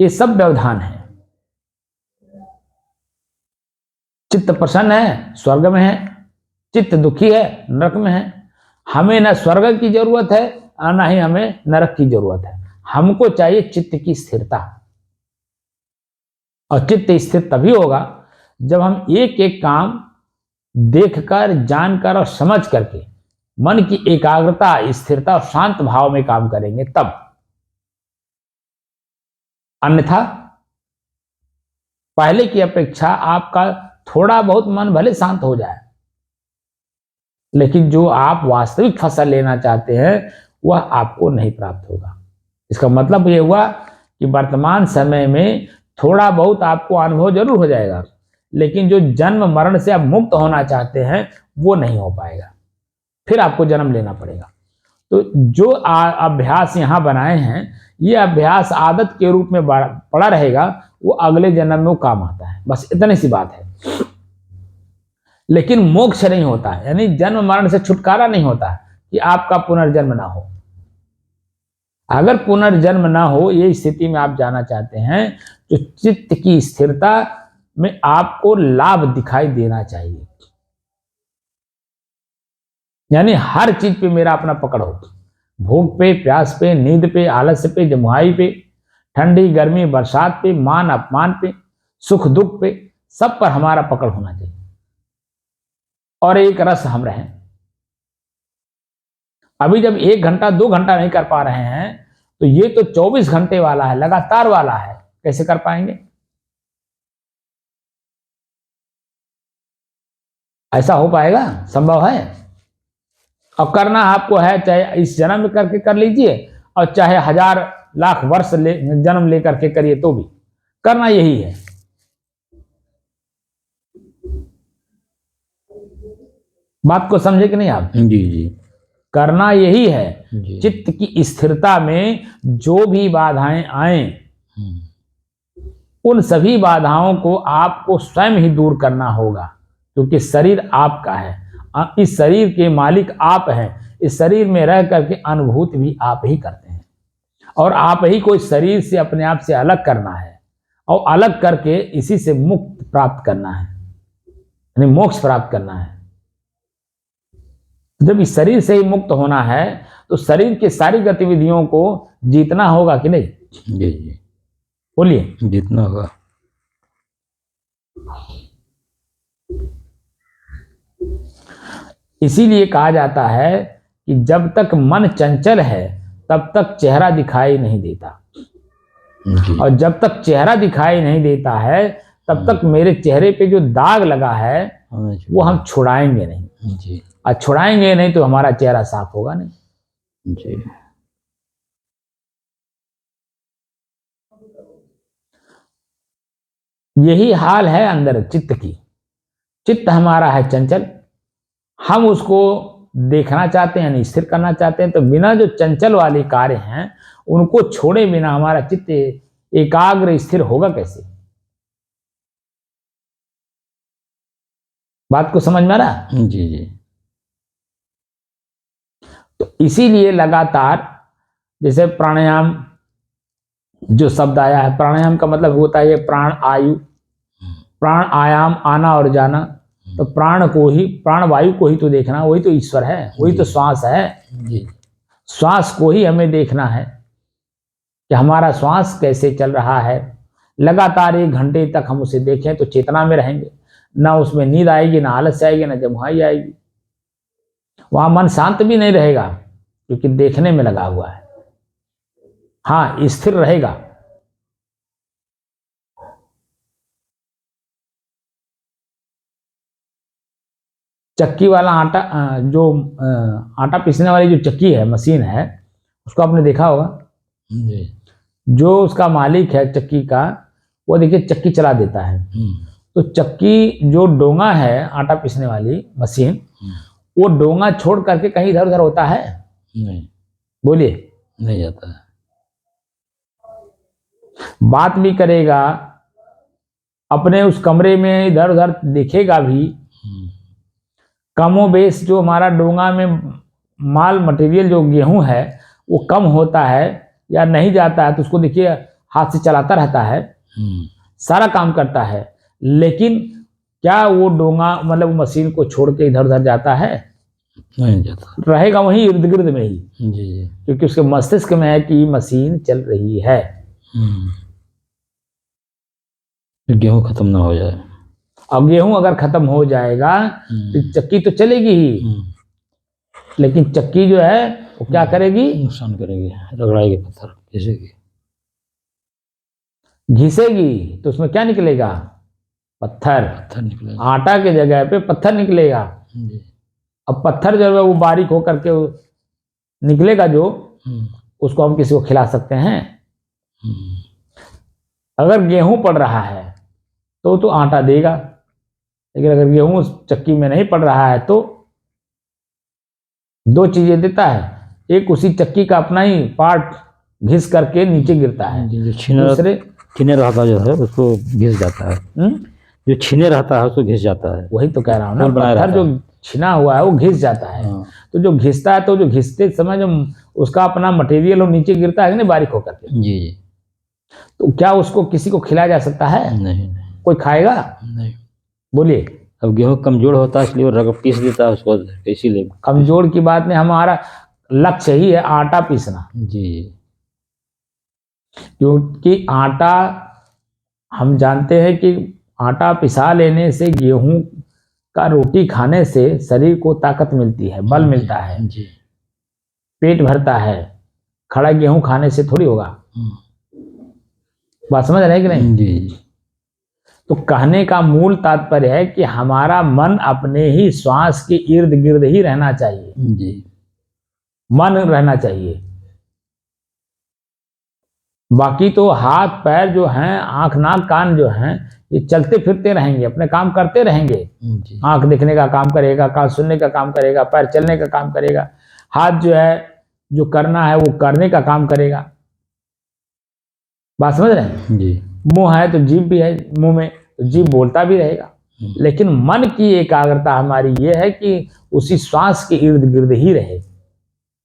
ये सब व्यवधान है। चित्त प्रसन्न है, स्वर्ग में है, चित्त दुखी है, नरक में है। हमें न स्वर्ग की जरूरत है और न ही हमें नरक की जरूरत है। हमको चाहिए चित्त की स्थिरता। और चित्त स्थिर तभी होगा जब हम एक एक काम देखकर, जानकर और समझ करके मन की एकाग्रता, स्थिरता और शांत भाव में काम करेंगे तब। अन्यथा पहले की अपेक्षा आपका थोड़ा बहुत मन भले शांत हो जाए, लेकिन जो आप वास्तविक फसल लेना चाहते हैं वह आपको नहीं प्राप्त होगा। इसका मतलब यह हुआ कि वर्तमान समय में थोड़ा बहुत आपको अनुभव जरूर हो जाएगा, लेकिन जो जन्म मरण से आप मुक्त होना चाहते हैं वो नहीं हो पाएगा, फिर आपको जन्म लेना पड़ेगा। तो जो अभ्यास यहाँ बनाए हैं, ये अभ्यास आदत के रूप में पड़ा रहेगा, वो अगले जन्म में वो काम आता है। बस इतनी सी बात है। लेकिन मोक्ष नहीं होता है, यानी जन्म मरण से छुटकारा नहीं होता कि आपका पुनर्जन्म ना हो। अगर पुनर्जन्म ना हो, ये स्थिति में आप जाना चाहते हैं, तो चित्त की स्थिरता में आपको लाभ दिखाई देना चाहिए। यानी हर चीज पे मेरा अपना पकड़ हो, भूख पे, प्यास पे, नींद पे, आलस्य पे, जमुहाई पे, ठंडी गर्मी बरसात पे, मान अपमान पे, सुख दुख पे, सब पर हमारा पकड़ होना चाहिए और एक रस हम रहें। अभी जब 1 घंटा 2 घंटा नहीं कर पा रहे हैं, तो ये तो 24 घंटे वाला है, लगातार वाला है, कैसे कर पाएंगे? ऐसा हो पाएगा? संभव है? और करना आपको है, चाहे इस जन्म में करके कर लीजिए और चाहे 1000 लाख वर्ष जन्म लेकर के करिए, तो भी करना यही है। बात को समझे कि नहीं आप? जी जी, करना यही है। जी। चित्त की स्थिरता में जो भी बाधाएं आए, उन सभी बाधाओं को आपको स्वयं ही दूर करना होगा, क्योंकि शरीर आपका है, इस शरीर के मालिक आप हैं। इस शरीर में रह करके अनुभूति भी आप ही करते हैं, और आप ही को इस शरीर से अपने आप से अलग करना है, और अलग करके इसी से मुक्त प्राप्त करना है, यानी मोक्ष प्राप्त करना है। जब इस शरीर से ही मुक्त होना है, तो शरीर की सारी गतिविधियों को जीतना होगा कि नहीं? जी जी, बोलिए। जितना होगा। इसीलिए कहा जाता है कि जब तक मन चंचल है तब तक चेहरा दिखाई नहीं देता, और जब तक चेहरा दिखाई नहीं देता है तब तक मेरे चेहरे पे जो दाग लगा है वो हम छुड़ाएंगे नहीं जी। और छुड़ाएंगे नहीं तो हमारा चेहरा साफ होगा नहीं जी। यही हाल है अंदर चित्त की। चित्त हमारा है चंचल, हम उसको देखना चाहते हैं, स्थिर करना चाहते हैं, तो बिना जो चंचल वाले कार्य हैं उनको छोड़े बिना हमारा चित्त एकाग्र स्थिर होगा कैसे? बात को समझ में आ रहा? जी जी। तो इसीलिए लगातार, जैसे प्राणायाम जो शब्द आया है, प्राणायाम का मतलब होता है ये प्राण आयु, प्राण आयाम, आना और जाना। तो प्राण को ही, प्राण वायु को ही तो देखना, वही तो ईश्वर है, वही तो श्वास है जी। श्वास को ही हमें देखना है कि हमारा श्वास कैसे चल रहा है। लगातार 1 घंटे तक हम उसे देखें तो चेतना में रहेंगे, ना उसमें नींद आएगी, ना आलस आएगी, ना जमुहाई आएगी। वहां मन शांत भी नहीं रहेगा क्योंकि देखने में लगा हुआ है। हाँ, स्थिर रहेगा। चक्की वाला आटा, जो आटा पीसने वाली जो चक्की है, मशीन है, उसको आपने देखा होगा। जी। जो उसका मालिक है चक्की का, वो देखिए चक्की चला देता है। तो चक्की जो डोंगा है, आटा पीसने वाली मशीन, वो डोंगा छोड़ करके कहीं इधर उधर होता है? नहीं। बोलिए। नहीं जाता है। बात भी करेगा, अपने उस कमरे में इधर उधर देखेगा भी। कमोबेश जो हमारा डोंगा में माल मटेरियल जो गेहूं है वो कम होता है या नहीं जाता है तो उसको देखिए हाथ से चलाता रहता है, सारा काम करता है, लेकिन क्या वो डोंगा मतलब मशीन को छोड़ के इधर उधर जाता है? नहीं जाता, रहेगा वहीं इर्द गिर्द में ही, जी। क्योंकि उसके मस्तिष्क में है कि मशीन चल रही है। गेहूं खत्म ना हो जाए। अब गेहूं अगर खत्म हो जाएगा तो चक्की तो चलेगी ही, लेकिन चक्की जो है वो क्या करेगी? नुकसान करेगी, रगड़ाएगी, पत्थर घिसेगी। घिसेगी तो उसमें क्या निकलेगा? पत्थर। पत्थर निकलेगा, आटा के जगह पे पत्थर निकलेगा। जी। अब पत्थर जो है वो बारीक होकर के निकलेगा, जो उसको हम किसी को खिला सकते हैं? अगर गेहूं पड़ रहा है तो आटा देगा, लेकिन अगर गेहूं उस चक्की में नहीं पड़ रहा है तो दो चीजें देता है, एक उसी चक्की का अपना ही पार्ट घिस करके नीचे गिरता है, जो छीने रहता जो है उसको घिस जाता है। जो छीने रहता है उसको घिस जाता है। वही तो कह रहा हूँ ना, पत्थर जो छिना हुआ है वो घिस जाता है। तो जो घिसता है तो जो घिसते समय जो उसका अपना मटेरियल वो नीचे गिरता है नहीं बारीक होकर के, जी। तो क्या उसको किसी को खिलाया जा सकता है? नहीं। कोई खाएगा? नहीं। बोलिए। अब गेहूं कमजोर होता है इसलिए वो रगड़ पीस देता है उसको, इसीलिए। कमजोर की बात नहीं, हमारा लक्ष्य ही है आटा पीसना, जी। क्योंकि आटा हम जानते हैं कि आटा पिसा लेने से, गेहूं का रोटी खाने से शरीर को ताकत मिलती है, बल मिलता है, जी। पेट भरता है। खड़ा गेहूं खाने से थोड़ी होगा। बात समझ रहे हैं कि नहीं? जी। तो कहने का मूल तात्पर्य है कि हमारा मन अपने ही श्वास के इर्द गिर्द ही रहना चाहिए। जी। मन रहना चाहिए, बाकी तो हाथ पैर जो हैं, आंख नाक कान जो हैं, ये चलते फिरते रहेंगे, अपने काम करते रहेंगे। आंख देखने का काम करेगा, कान सुनने का काम करेगा, पैर चलने का काम करेगा, हाथ जो है जो करना है वो करने का काम करेगा। बात समझ रहे हैं? जी। मुंह है तो जीभ भी है मुंह में, तो जीभ बोलता भी रहेगा, लेकिन मन की एकाग्रता हमारी ये है कि उसी श्वास के इर्द गिर्द ही रहे।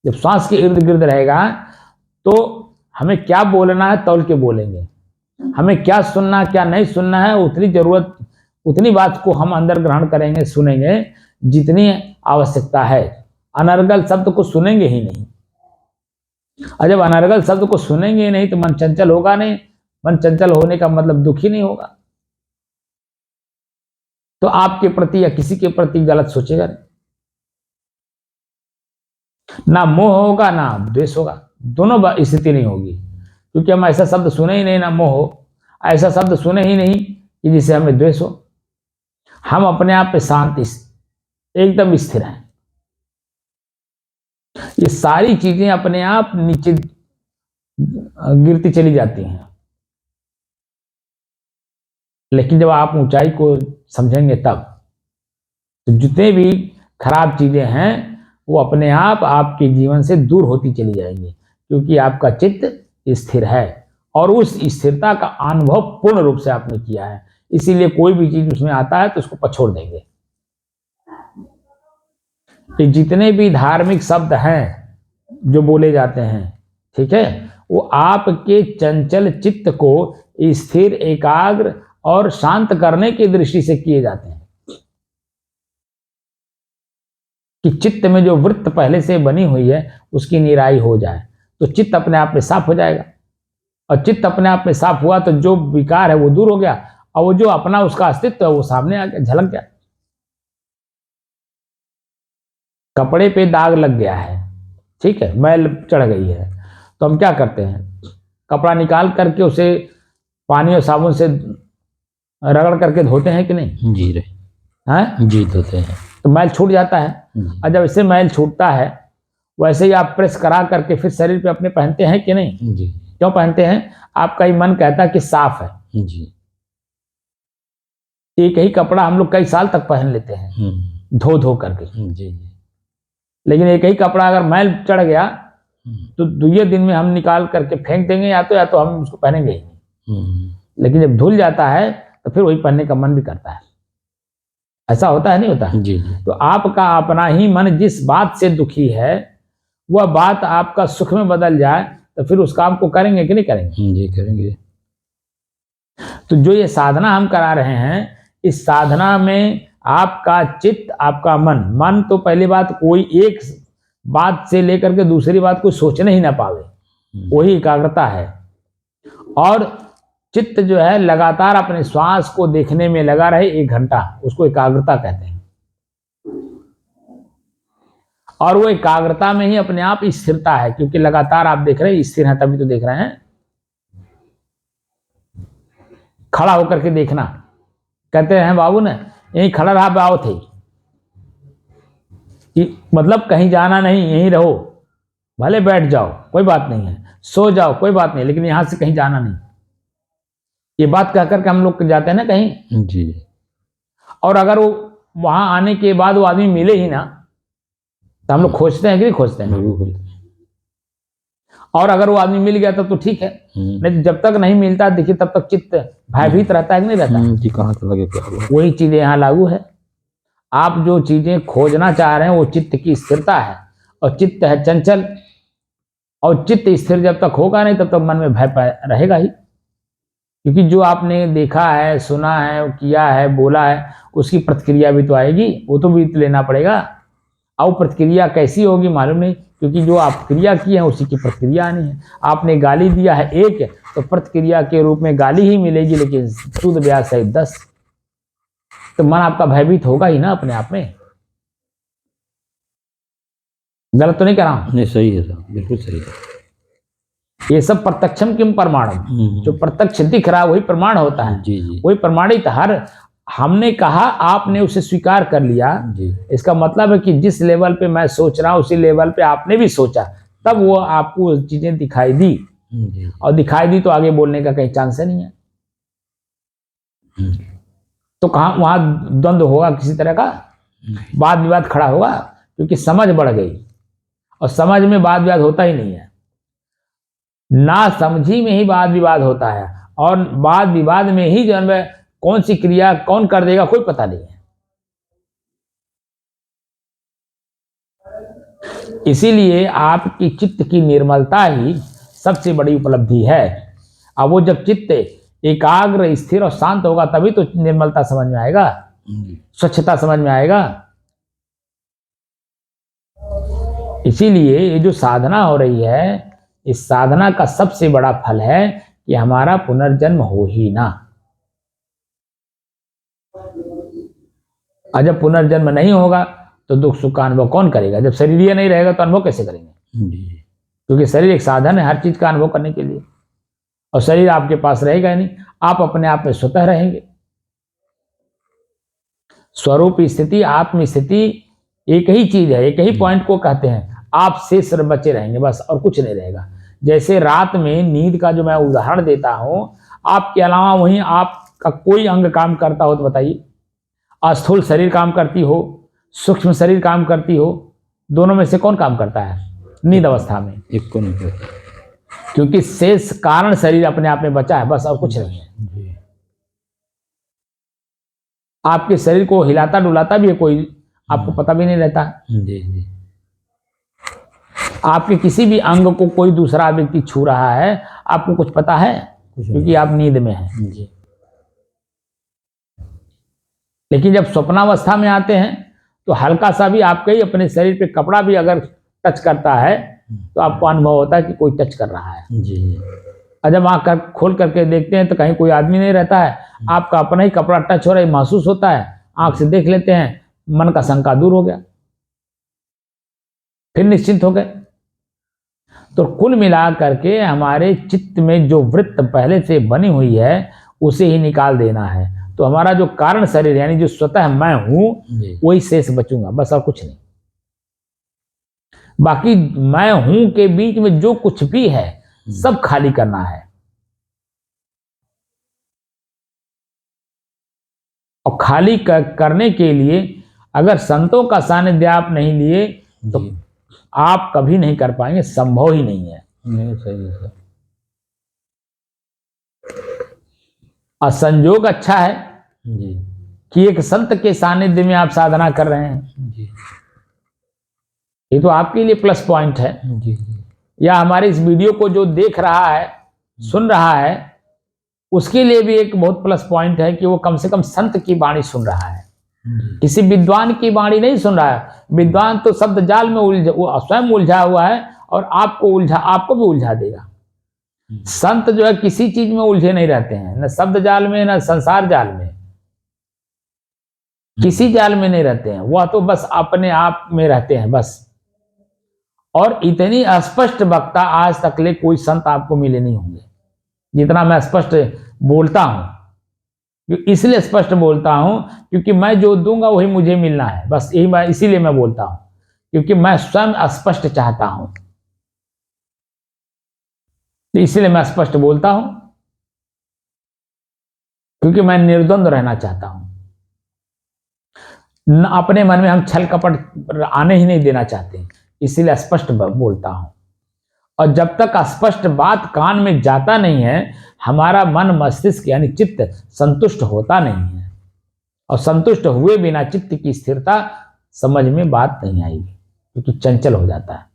जब श्वास के इर्द गिर्द रहेगा तो हमें क्या बोलना है तौल के बोलेंगे, हमें क्या सुनना क्या नहीं सुनना है उतनी जरूरत, उतनी बात को हम अंदर ग्रहण करेंगे, सुनेंगे जितनी आवश्यकता है। अनर्गल शब्द को सुनेंगे ही नहीं, और जब अनर्गल शब्द को सुनेंगे ही नहीं तो मन चंचल होगा नहीं। मन चंचल होने का मतलब दुखी नहीं होगा, तो आपके प्रति या किसी के प्रति गलत सोचेगा नहीं, ना मोह होगा ना द्वेष होगा, दोनों स्थिति नहीं होगी, क्योंकि हम ऐसा शब्द सुने ही नहीं, ना मोह हो, ऐसा शब्द सुने ही नहीं कि जिससे हमें द्वेष हो। हम अपने आप पे शांत एकदम स्थिर हैं। ये सारी चीजें अपने आप नीचे गिरती चली जाती हैं, लेकिन जब आप ऊंचाई को समझेंगे तब, तो जितने भी खराब चीजें हैं वो अपने आप आपके जीवन से दूर होती चली जाएंगी, क्योंकि आपका चित्त स्थिर है और उस स्थिरता का अनुभव पूर्ण रूप से आपने किया है। इसीलिए कोई भी चीज उसमें आता है तो उसको पछोड़ देंगे। कि जितने भी धार्मिक शब्द हैं जो बोले जाते हैं, ठीक है, वो आपके चंचल चित्त को स्थिर, एकाग्र और शांत करने की दृष्टि से किए जाते हैं, कि चित्त में जो वृत्त पहले से बनी हुई है उसकी निराई हो जाए, तो चित्त अपने आप में साफ हो जाएगा। और चित्त अपने आप में साफ हुआ तो जो विकार है वो दूर हो गया, और वो जो अपना उसका अस्तित्व है वो सामने आ गया, झलक गया। कपड़े पे दाग लग गया है, ठीक है, मैल चढ़ गई है, तो हम क्या करते हैं, कपड़ा निकाल करके उसे पानी और साबुन से रगड़ करके धोते हैं कि नहीं? जी रे, हैं? जी धोते हैं, तो मैल छूट जाता है। और जब इससे मैल छूटता है वैसे ही आप प्रेस करा करके फिर शरीर पे अपने पहनते हैं कि नहीं? जी। क्यों पहनते हैं? आपका ही मन कहता है कि साफ है। जी। एक ही कपड़ा हम लोग कई साल तक पहन लेते हैं धो धो करके। जी। लेकिन एक ही कपड़ा अगर मैल चढ़ गया तो दुए दिन में हम निकाल करके फेंक देंगे, या तो हम उसको पहनेंगे ही नहीं। लेकिन जब धुल जाता है तो फिर वही पहनने का मन भी करता है। ऐसा होता है, नहीं होता? जी। तो आपका अपना ही मन जिस बात से दुखी है वह बात आपका सुख में बदल जाए तो फिर उस काम को करेंगे कि नहीं करेंगे? जी करेंगे। तो जो ये साधना हम करा रहे हैं, इस साधना में आपका चित्त, आपका मन तो पहली बात कोई एक बात से लेकर के दूसरी बात को सोचने ही ना पावे, वही एकाग्रता है। और चित्त जो है लगातार अपने श्वास को देखने में लगा रहे 1 घंटा, उसको एकाग्रता कहते हैं। और वो एकाग्रता में ही अपने आप स्थिरता है, क्योंकि लगातार आप देख रहे हैं, स्थिर है तभी तो देख रहे हैं। खड़ा होकर के देखना, कहते हैं बाबू ने यहीं खड़ा रहा बाव थे, कि मतलब कहीं जाना नहीं, यहीं रहो, भले बैठ जाओ कोई बात नहीं है, सो जाओ कोई बात नहीं, लेकिन यहां से कहीं जाना नहीं। ये बात कह करके हम लोग जाते हैं ना कहीं जी। और अगर वो वहां आने के बाद वो आदमी मिले ही ना तो हम लोग खोजते हैं कि नहीं खोजते हैं? और अगर वो आदमी मिल गया तब तो ठीक है, नहीं जब तक नहीं मिलता देखिए तब तक चित्त भयभीत रहता है कि नहीं रहता? जी, कहाँ से लगे क्या हुआ? वही चीजें यहाँ लागू है। आप जो चीजें खोजना चाह रहे हैं वो चित्त की स्थिरता है, और चित्त है चंचल, और चित्त स्थिर जब तक होगा नहीं तब तक मन में भय रहेगा ही। क्योंकि जो आपने देखा है, सुना है, किया है, बोला है, उसकी प्रतिक्रिया भी तो आएगी, वो तो भी लेना पड़ेगा। अब प्रतिक्रिया कैसी होगी मालूम नहीं, क्योंकि जो आप क्रिया की है उसी की प्रतिक्रिया आनी है। आपने गाली दिया है 1 तो प्रतिक्रिया के रूप में गाली ही मिलेगी, लेकिन सूद ब्याज सहित 10। तो मन आपका भयभीत होगा ही ना अपने आप में। गलत तो नहीं कह रहा हूं? नहीं, सही है साहब, बिल्कुल सही है। ये सब प्रत्यक्षम किम प्रमाणम, जो प्रत्यक्ष दिख रहा है वही प्रमाण होता है। जी जी। वही प्रमाणित हर, हमने कहा आपने उसे स्वीकार कर लिया जी। इसका मतलब है कि जिस लेवल पे मैं सोच रहा हूं उसी लेवल पे आपने भी सोचा, तब वो आपको चीजें दिखाई दी। जी। और दिखाई दी तो आगे बोलने का कहीं चांस नहीं है। तो कहां वहां द्वंद्व होगा किसी तरह का? वाद विवाद खड़ा होगा, क्योंकि समझ बढ़ गई, और समझ में वाद विवाद होता ही नहीं है। ना समझी में ही वाद विवाद होता है, और वाद विवाद में ही जो है कौन सी क्रिया कौन कर देगा कोई पता नहीं है। इसीलिए आपकी चित्त की निर्मलता ही सबसे बड़ी उपलब्धि है। अब वो जब चित्त एकाग्र, स्थिर और शांत होगा तभी तो निर्मलता समझ में आएगा, स्वच्छता समझ में आएगा। इसीलिए ये जो साधना हो रही है, इस साधना का सबसे बड़ा फल है कि हमारा पुनर्जन्म हो ही ना। और जब पुनर्जन्म नहीं होगा तो दुख सुख का अनुभव कौन करेगा? जब शरीर नहीं रहेगा तो अनुभव कैसे करेंगे? क्योंकि शरीर एक साधन है हर चीज का अनुभव करने के लिए, और शरीर आपके पास रहेगा ही नहीं, आप अपने आप में स्वतः रहेंगे। स्वरूप स्थिति, आत्म स्थिति एक ही चीज है, एक ही पॉइंट को कहते हैं। आप शेष बचे रहेंगे बस, और कुछ नहीं रहेगा। जैसे रात में नींद का जो मैं उदाहरण देता हूं, आपके अलावा वहीं आपका कोई अंग काम करता हो तो बताइए? स्थूल शरीर काम करती हो, सूक्ष्म शरीर काम करती हो, दोनों में से कौन काम करता है नींद अवस्था में? एक को नहीं करता, क्योंकि शेष कारण शरीर अपने आप में बचा है बस, और कुछ नहीं है। आपके शरीर को हिलाता डुलाता भी है कोई, आपको पता भी नहीं रहता। जी जी। आपके किसी भी अंग को कोई दूसरा व्यक्ति छू रहा है, आपको कुछ पता है? क्योंकि आप नींद में हैं। जी। लेकिन जब स्वप्नावस्था में आते हैं तो हल्का सा भी आपके ही अपने शरीर पे कपड़ा भी अगर टच करता है तो आपको अनुभव होता है कि कोई टच कर रहा है। जी। और जब आँख खोल करके देखते हैं तो कहीं कोई आदमी नहीं रहता है, आपका अपना ही कपड़ा टच हो रहा है महसूस होता है, आंख से देख लेते हैं, मन का शंका दूर हो गया, फिर निश्चिंत हो गए। तो कुल मिला करके हमारे चित्त में जो वृत्त पहले से बनी हुई है उसे ही निकाल देना है। तो हमारा जो कारण शरीर यानी जो स्वतः मैं हूं वही शेष बचूंगा बस, और कुछ नहीं। बाकी मैं हूं के बीच में जो कुछ भी है सब खाली करना है। और खाली करने के लिए अगर संतों का सानिध्य आप नहीं लिए तो आप कभी नहीं कर पाएंगे, संभव ही नहीं है। नहीं, सही है सर। और संयोग अच्छा है जी कि एक संत के सानिध्य में आप साधना कर रहे हैं, जी ये तो आपके लिए प्लस पॉइंट है। जी जी या हमारे इस वीडियो को जो देख रहा है, सुन रहा है, उसके लिए भी एक बहुत प्लस पॉइंट है कि वो कम से कम संत की वाणी सुन रहा है, किसी विद्वान की वाणी नहीं सुन रहा है। विद्वान तो शब्द जाल में वो स्वयं उलझा हुआ है और आपको भी उलझा देगा। संत जो है किसी चीज में उलझे नहीं रहते हैं, न शब्द जाल में न संसार जाल में, किसी जाल में नहीं रहते हैं। वह तो बस अपने आप में रहते हैं बस। और इतनी स्पष्ट वक्ता आज तक ले कोई संत आपको मिले नहीं होंगे जितना मैं स्पष्ट बोलता हूं। इसलिए स्पष्ट बोलता हूं क्योंकि मैं जो दूंगा वही मुझे मिलना है, बस यही मैं इसीलिए मैं बोलता हूं, क्योंकि मैं स्वयं स्पष्ट चाहता हूं, इसलिए मैं स्पष्ट बोलता हूं, क्योंकि मैं निर्द्वंद रहना चाहता हूं। न अपने मन में हम छल कपट आने ही नहीं देना चाहते, इसीलिए स्पष्ट बोलता हूं। और जब तक स्पष्ट बात कान में जाता नहीं है, हमारा मन मस्तिष्क यानी चित्त संतुष्ट होता नहीं है, और संतुष्ट हुए बिना चित्त की स्थिरता समझ में बात नहीं आएगी, क्योंकि चंचल हो जाता है।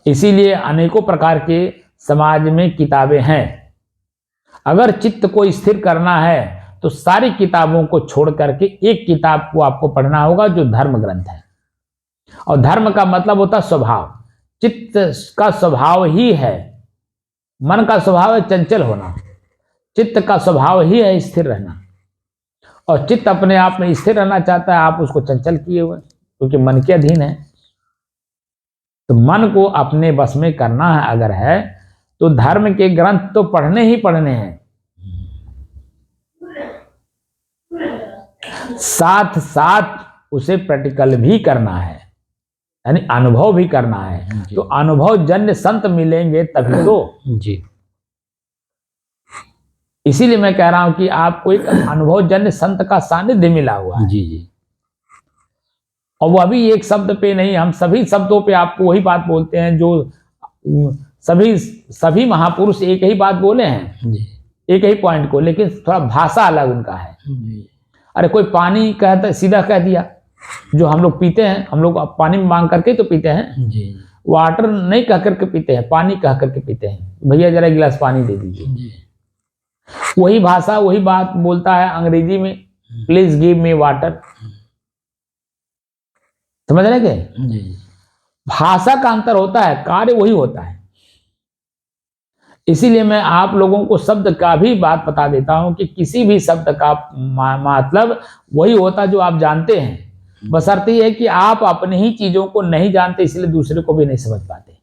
इसीलिए अनेकों प्रकार के समाज में किताबें हैं। अगर चित्त को स्थिर करना है तो सारी किताबों को छोड़ करके एक किताब को आपको पढ़ना होगा जो धर्म ग्रंथ है। और धर्म का मतलब होता है स्वभाव। चित्त का स्वभाव ही है, मन का स्वभाव है चंचल होना, चित्त का स्वभाव ही है स्थिर रहना। और चित्त अपने आप में स्थिर रहना चाहता है, आप उसको चंचल किए हुए, क्योंकि मन के अधीन है। तो मन को अपने बस में करना है अगर है तो धर्म के ग्रंथ तो पढ़ने ही पढ़ने हैं, साथ साथ उसे प्रैक्टिकल भी करना है, यानी अनुभव भी करना है। तो अनुभव जन्य संत मिलेंगे तभी तो जी। इसीलिए मैं कह रहा हूं कि आपको एक अनुभव जन्य संत का सानिध्य मिला हुआ है। जी जी। और वह भी एक शब्द पे नहीं, हम सभी शब्दों पे आपको वही बात बोलते हैं जो सभी महापुरुष एक ही बात बोले हैं जी। एक ही पॉइंट को, लेकिन थोड़ा भाषा अलग उनका है। जी। अरे कोई पानी कहता सीधा कह दिया, जो हम लोग पीते हैं, हम लोग पानी मांग करके तो पीते हैं, जी। वाटर नहीं कह करके पीते हैं, पानी कह करके पीते हैं, भैया जरा एक गिलास पानी दे दीजिए। वही भाषा वही बात बोलता है अंग्रेजी में, प्लीज गिव मी वाटर। समझ रहे क्या? भाषा का अंतर होता है, कार्य वही होता है। इसीलिए मैं आप लोगों को शब्द का भी बात बता देता हूं कि किसी भी शब्द का मतलब वही होता जो आप जानते हैं, बशर्ते यह है कि आप अपनी ही चीजों को नहीं जानते, इसलिए दूसरे को भी नहीं समझ पाते।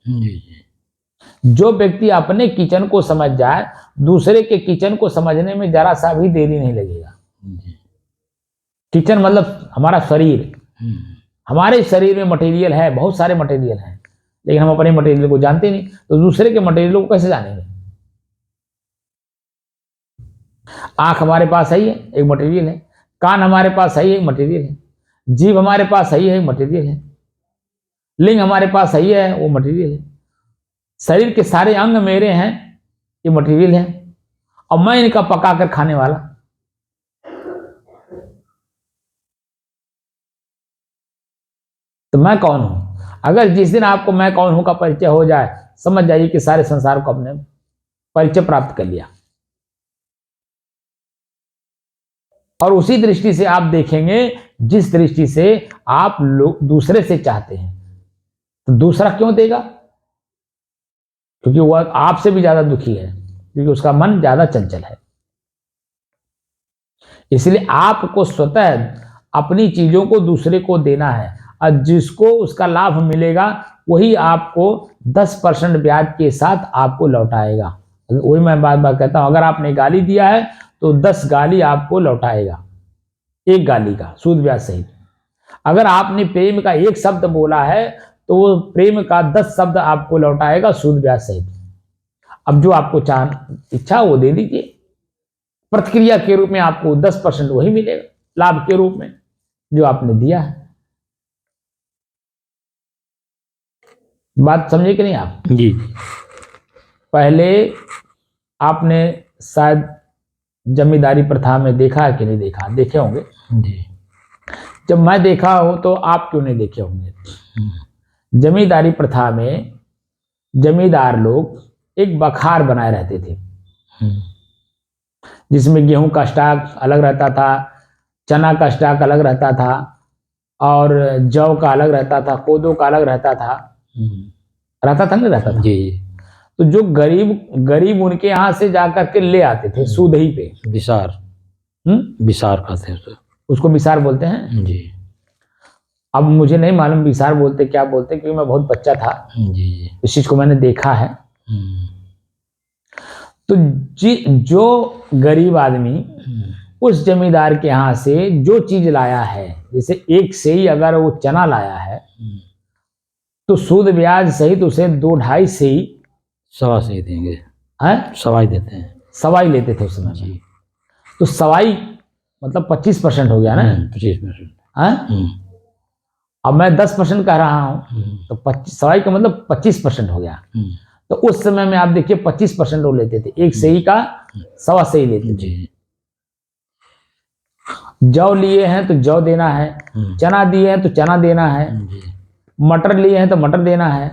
जो व्यक्ति अपने किचन को समझ जाए, दूसरे के किचन को समझने में जरा सा भी देरी नहीं लगेगा। किचन मतलब हमारा शरीर, हमारे शरीर में मटेरियल है, बहुत सारे मटेरियल हैं, लेकिन हम अपने मटेरियल को जानते नहीं, तो दूसरे के मटेरियल को कैसे जानेंगे? आंख हमारे पास है, एक मटेरियल है, कान हमारे पास है, एक मटेरियल है, जीभ हमारे पास है, एक मटेरियल है, लिंग हमारे पास है, वो मटेरियल है, शरीर के सारे अंग मेरे हैं, ये मटेरियल है, और मैं इनका पका कर खाने वाला। तो मैं कौन हूं? अगर जिस दिन आपको मैं कौन हूं का परिचय हो जाए, समझ जाइए कि सारे संसार को अपने परिचय प्राप्त कर लिया। और उसी दृष्टि से आप देखेंगे, जिस दृष्टि से आप लोग दूसरे से चाहते हैं, तो दूसरा क्यों देगा? क्योंकि वह आपसे भी ज्यादा दुखी है, क्योंकि उसका मन ज्यादा चंचल है। इसलिए आपको स्वतः अपनी चीजों को दूसरे को देना है, और जिसको उसका लाभ मिलेगा वही आपको 10% ब्याज के साथ आपको लौटाएगा। वही मैं बार बार कहता हूं, अगर आपने गाली दिया है तो 10 गाली आपको लौटाएगा, एक गाली का सूद ब्याज सहित। अगर आपने प्रेम का एक शब्द बोला है तो वो प्रेम का 10 शब्द आपको लौटाएगा सूद ब्याज सहित। अब जो आपको इच्छा वो दे दीजिए, प्रतिक्रिया के रूप में आपको 10% वही मिलेगा, लाभ के रूप में जो आपने दिया है। बात समझे कि नहीं आप? जी पहले आपने शायद जमींदारी प्रथा में देखा है कि नहीं देखा, देखे होंगे। जी। जब मैं देखा हो तो आप क्यों नहीं देखे होंगे? जमींदारी प्रथा में जमींदार लोग एक बखार बनाए रहते थे, जिसमें गेहूं का स्टॉक अलग रहता था, चना का स्टॉक अलग रहता था, और जौ का अलग रहता था, कोदो का अलग रहता था। रहता था नहीं रहता था? जी। तो जो गरीब उनके यहाँ से जाकर के ले आते थे सूद ही पे। विसार, विसार कहते हैं उसको विसार बोलते हैं। जी। अब मुझे नहीं मालूम विसार बोलते क्या बोलते, क्योंकि मैं बहुत बच्चा था, जी। इस चीज को मैंने देखा है। तो जो गरीब आदमी उस जमींदार के यहाँ से जो चीज लाया है, जैसे एक से ही अगर वो चना लाया है तो सूद ब्याज सहित उसे 2-2.5 से ही सवा से ही देंगे, है सवाई देते हैं, सवाई लेते थे उस समय जी। में। तो सवाई मतलब 25% हो गया ना? 25%। है? अब मैं 10% कह रहा हूं तो सवाई का मतलब 25% हो गया। तो उस समय में आप देखिए 25% वो लेते थे, एक सही का सवा सही लेते थे। जौ लिए हैं तो जौ देना है, चना दिए हैं तो चना देना है, मटर लिए हैं तो मटर देना है,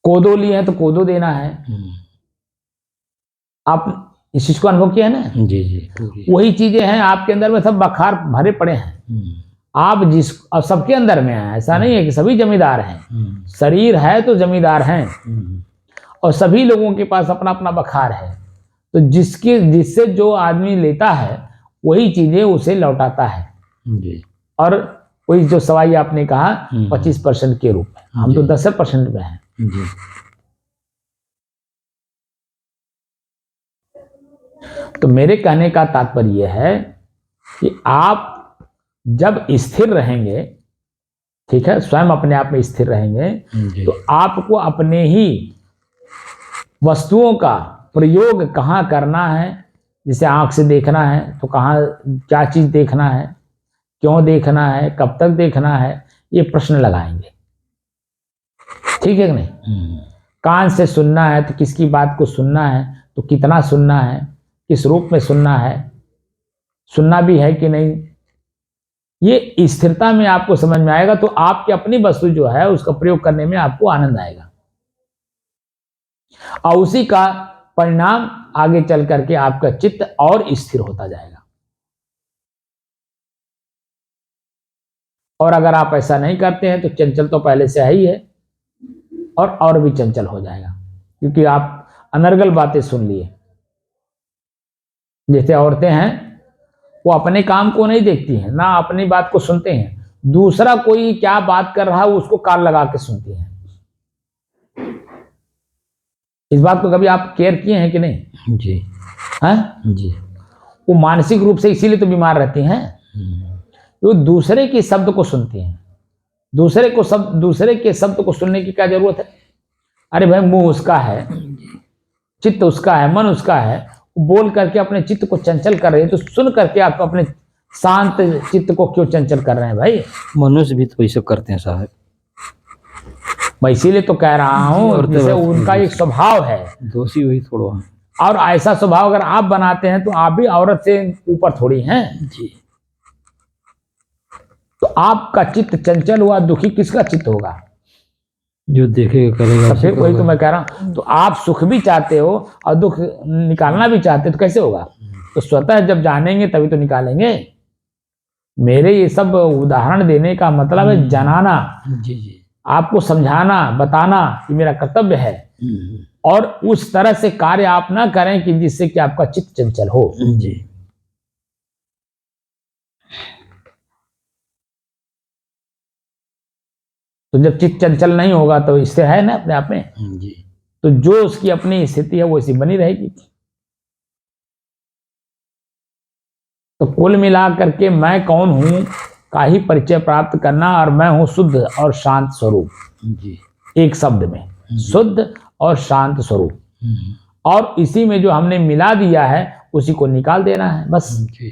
कोदो लिए हैं तो कोदो देना है। आप इस चीज को अनुभव किया है ना? जी जी। वही चीजें हैं आपके अंदर में, सब बखार भरे पड़े हैं। आप अब सबके अंदर में है, ऐसा नहीं है कि सभी जमींदार हैं। शरीर है तो जमींदार हैं, और सभी लोगों के पास अपना अपना बखार है। तो जिससे जो आदमी लेता है वही चीजें उसे लौटाता है जी। और वही जो सवाई आपने कहा 25% के रूप में, हम तो 10% में हैं। जी। तो मेरे कहने का तात्पर्य यह है कि आप जब स्थिर रहेंगे, ठीक है, स्वयं अपने आप में स्थिर रहेंगे, तो आपको अपने ही वस्तुओं का प्रयोग कहाँ करना है, जैसे आंख से देखना है तो कहाँ क्या चीज देखना है, क्यों देखना है, कब तक देखना है, ये प्रश्न लगाएंगे। ठीक है कि नहीं? कान से सुनना है तो किसकी बात को सुनना है, तो कितना सुनना है, किस रूप में सुनना है, सुनना भी है कि नहीं, ये स्थिरता में आपको समझ में आएगा। तो आपकी अपनी वस्तु जो है उसका प्रयोग करने में आपको आनंद आएगा, और उसी का परिणाम आगे चल करके आपका चित्त और स्थिर होता जाएगा। और अगर आप ऐसा नहीं करते हैं तो चंचल तो पहले से है ही है, और भी चंचल हो जाएगा, क्योंकि आप अनर्गल बातें सुन लिए। जैसे औरतें हैं, वो अपने काम को नहीं देखती हैं, ना अपनी बात को सुनते हैं, दूसरा कोई क्या बात कर रहा है उसको कान लगा के सुनती हैं। इस बात को कभी आप केयर किए हैं कि नहीं? जी। हैं? जी। वो मानसिक रूप से इसीलिए तो बीमार रहती हैं, वो दूसरे के शब्द को सुनती हैं। दूसरे के शब्द को सुनने की क्या जरूरत है? अरे भाई, मुंह उसका है, चित्त उसका है, मन उसका है, बोल करके अपने चित्त को चंचल कर रहे हैं, तो सुन करके आप अपने शांत चित्त को क्यों चंचल कर रहे हैं भाई? मनुष्य भी तो वही सब करते हैं साहब। मैं इसीलिए तो कह रहा हूं, जैसे उनका एक स्वभाव है, दोषी वही थोड़ा। और ऐसा स्वभाव अगर आप बनाते हैं तो आप भी औरत से ऊपर थोड़ी हैं जी। तो आपका चित्त चंचल हुआ, दुखी किसका चित्त होगा? जो देखेगा करेगा। तो फिर वही तो मैं कह रहा हूं, तो आप सुख भी चाहते हो और दुख निकालना भी चाहते हो, तो कैसे होगा? तो स्वतः जब जानेंगे तभी तो निकालेंगे। मेरे ये सब उदाहरण देने का मतलब है जनाना, जी जी, आपको समझाना, बताना कि मेरा कर्तव्य है, और उस तरह से कार्य आप ना करें कि जिससे कि आपका चित्त चंचल हो। जी। तो जब चित्त चंचल नहीं होगा तो इससे है ना अपने आप में जी। तो जो उसकी अपनी स्थिति है वो ऐसी बनी रहेगी। तो कुल मिला करके मैं कौन हूं का ही परिचय प्राप्त करना, और मैं हूं शुद्ध और शांत स्वरूप। जी। एक शब्द में शुद्ध और शांत स्वरूप, और इसी में जो हमने मिला दिया है उसी को निकाल देना है बस। जी।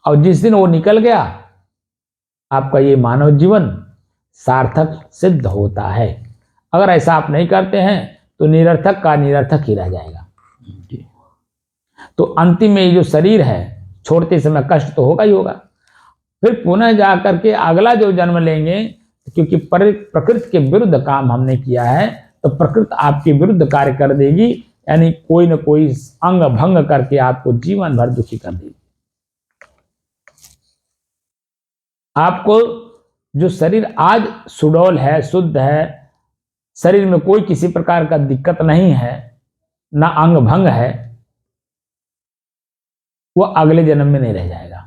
और जिस दिन वो निकल गया, आपका ये मानव जीवन सार्थक सिद्ध होता है। अगर ऐसा आप नहीं करते हैं तो निरर्थक का निरर्थक ही रह जाएगा। तो अंतिम में ये जो शरीर है, छोड़ते समय कष्ट तो होगा ही होगा, फिर पुनः जा करके अगला जो जन्म लेंगे, क्योंकि प्रकृति के विरुद्ध काम हमने किया है, तो प्रकृति आपके विरुद्ध कार्य कर देगी, यानी कोई न कोई अंग भंग करके आपको जीवन भर दुखी कर देगी। आपको जो शरीर आज सुडौल है, शुद्ध है, शरीर में कोई किसी प्रकार का दिक्कत नहीं है, ना अंग भंग है, वो अगले जन्म में नहीं रह जाएगा,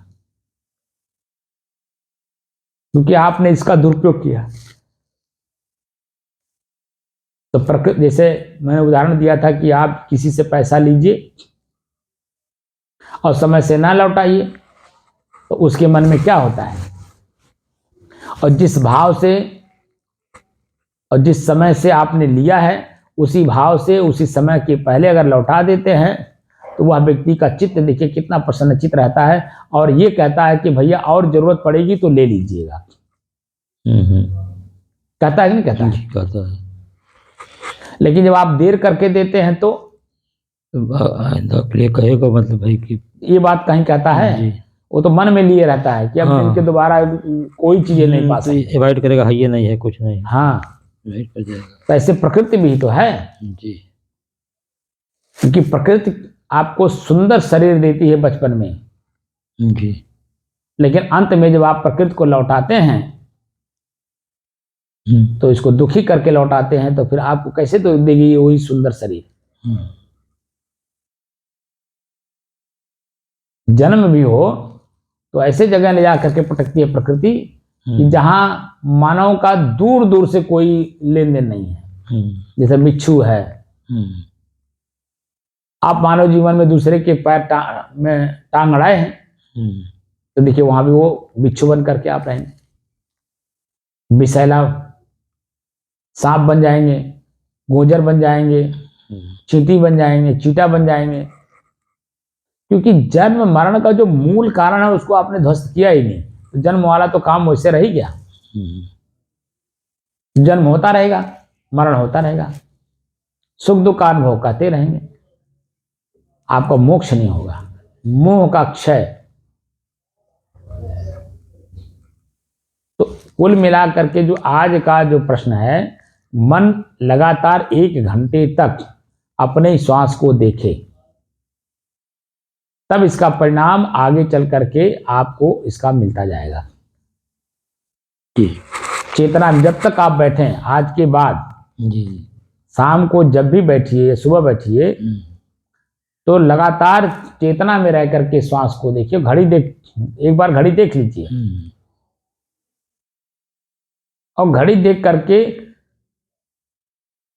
क्योंकि आपने इसका दुरुपयोग किया। तो प्रकृति, जैसे मैंने उदाहरण दिया था कि आप किसी से पैसा लीजिए और समय से ना लौटाइए, तो उसके मन में क्या होता है, और जिस भाव से और जिस समय से आपने लिया है, उसी भाव से उसी समय के पहले अगर लौटा देते हैं, तो वह व्यक्ति का चित्त देखिए कितना प्रसन्नचित्त रहता है, और ये कहता है कि भैया और जरूरत पड़ेगी तो ले लीजिएगा। कहता है कि नहीं कहता है? कहता है। लेकिन जब आप देर करके देते हैं तो आइंदा के लिए कहेगा, मतलब भाई कि ये बात कहीं कहता है, वो तो मन में लिए रहता है कि अब इनके दोबारा कोई चीजें नहीं पा सकते, अवॉइड करेगा, है ये नहीं है, कुछ नहीं। हाँ, अवॉइड कर जाएगा। तो ऐसे प्रकृति भी तो है जी, क्योंकि प्रकृति आपको सुंदर शरीर देती है बचपन में जी, लेकिन अंत में जब आप प्रकृति को लौटाते हैं तो इसको दुखी करके लौटाते हैं, तो फिर आपको कैसे तो देगी वही सुंदर शरीर। जन्म भी हो तो ऐसे जगह ले जा करके पटकती है प्रकृति कि जहां मानव का दूर दूर से कोई लेन देन नहीं है। जैसे बिच्छू है, आप मानव जीवन में दूसरे के पैर में टांग अड़ाए हैं, तो देखिए वहां भी वो बिच्छू बन करके आप रहेंगे, विषैला सांप बन जाएंगे, गोजर बन जाएंगे, चींटी बन जाएंगे, चीटा बन जाएंगे, क्योंकि जन्म मरण का जो मूल कारण है उसको आपने ध्वस्त किया ही नहीं। तो जन्म वाला तो काम वैसे रह ही गया, जन्म होता रहेगा, मरण होता रहेगा, सुख दुख का अनुभव करते रहेंगे, आपका मोक्ष नहीं होगा, मोह का क्षय। तो कुल मिला करके जो आज का जो प्रश्न है, मन लगातार 1 घंटे तक अपने श्वास को देखे, तब इसका परिणाम आगे चल करके आपको इसका मिलता जाएगा। चेतना जब तक आप बैठे आज के बाद, जी, शाम को जब भी बैठिए, सुबह बैठिए, तो लगातार चेतना में रह करके श्वास को देखिए। घड़ी देख, एक बार घड़ी देख लीजिए और घड़ी देख करके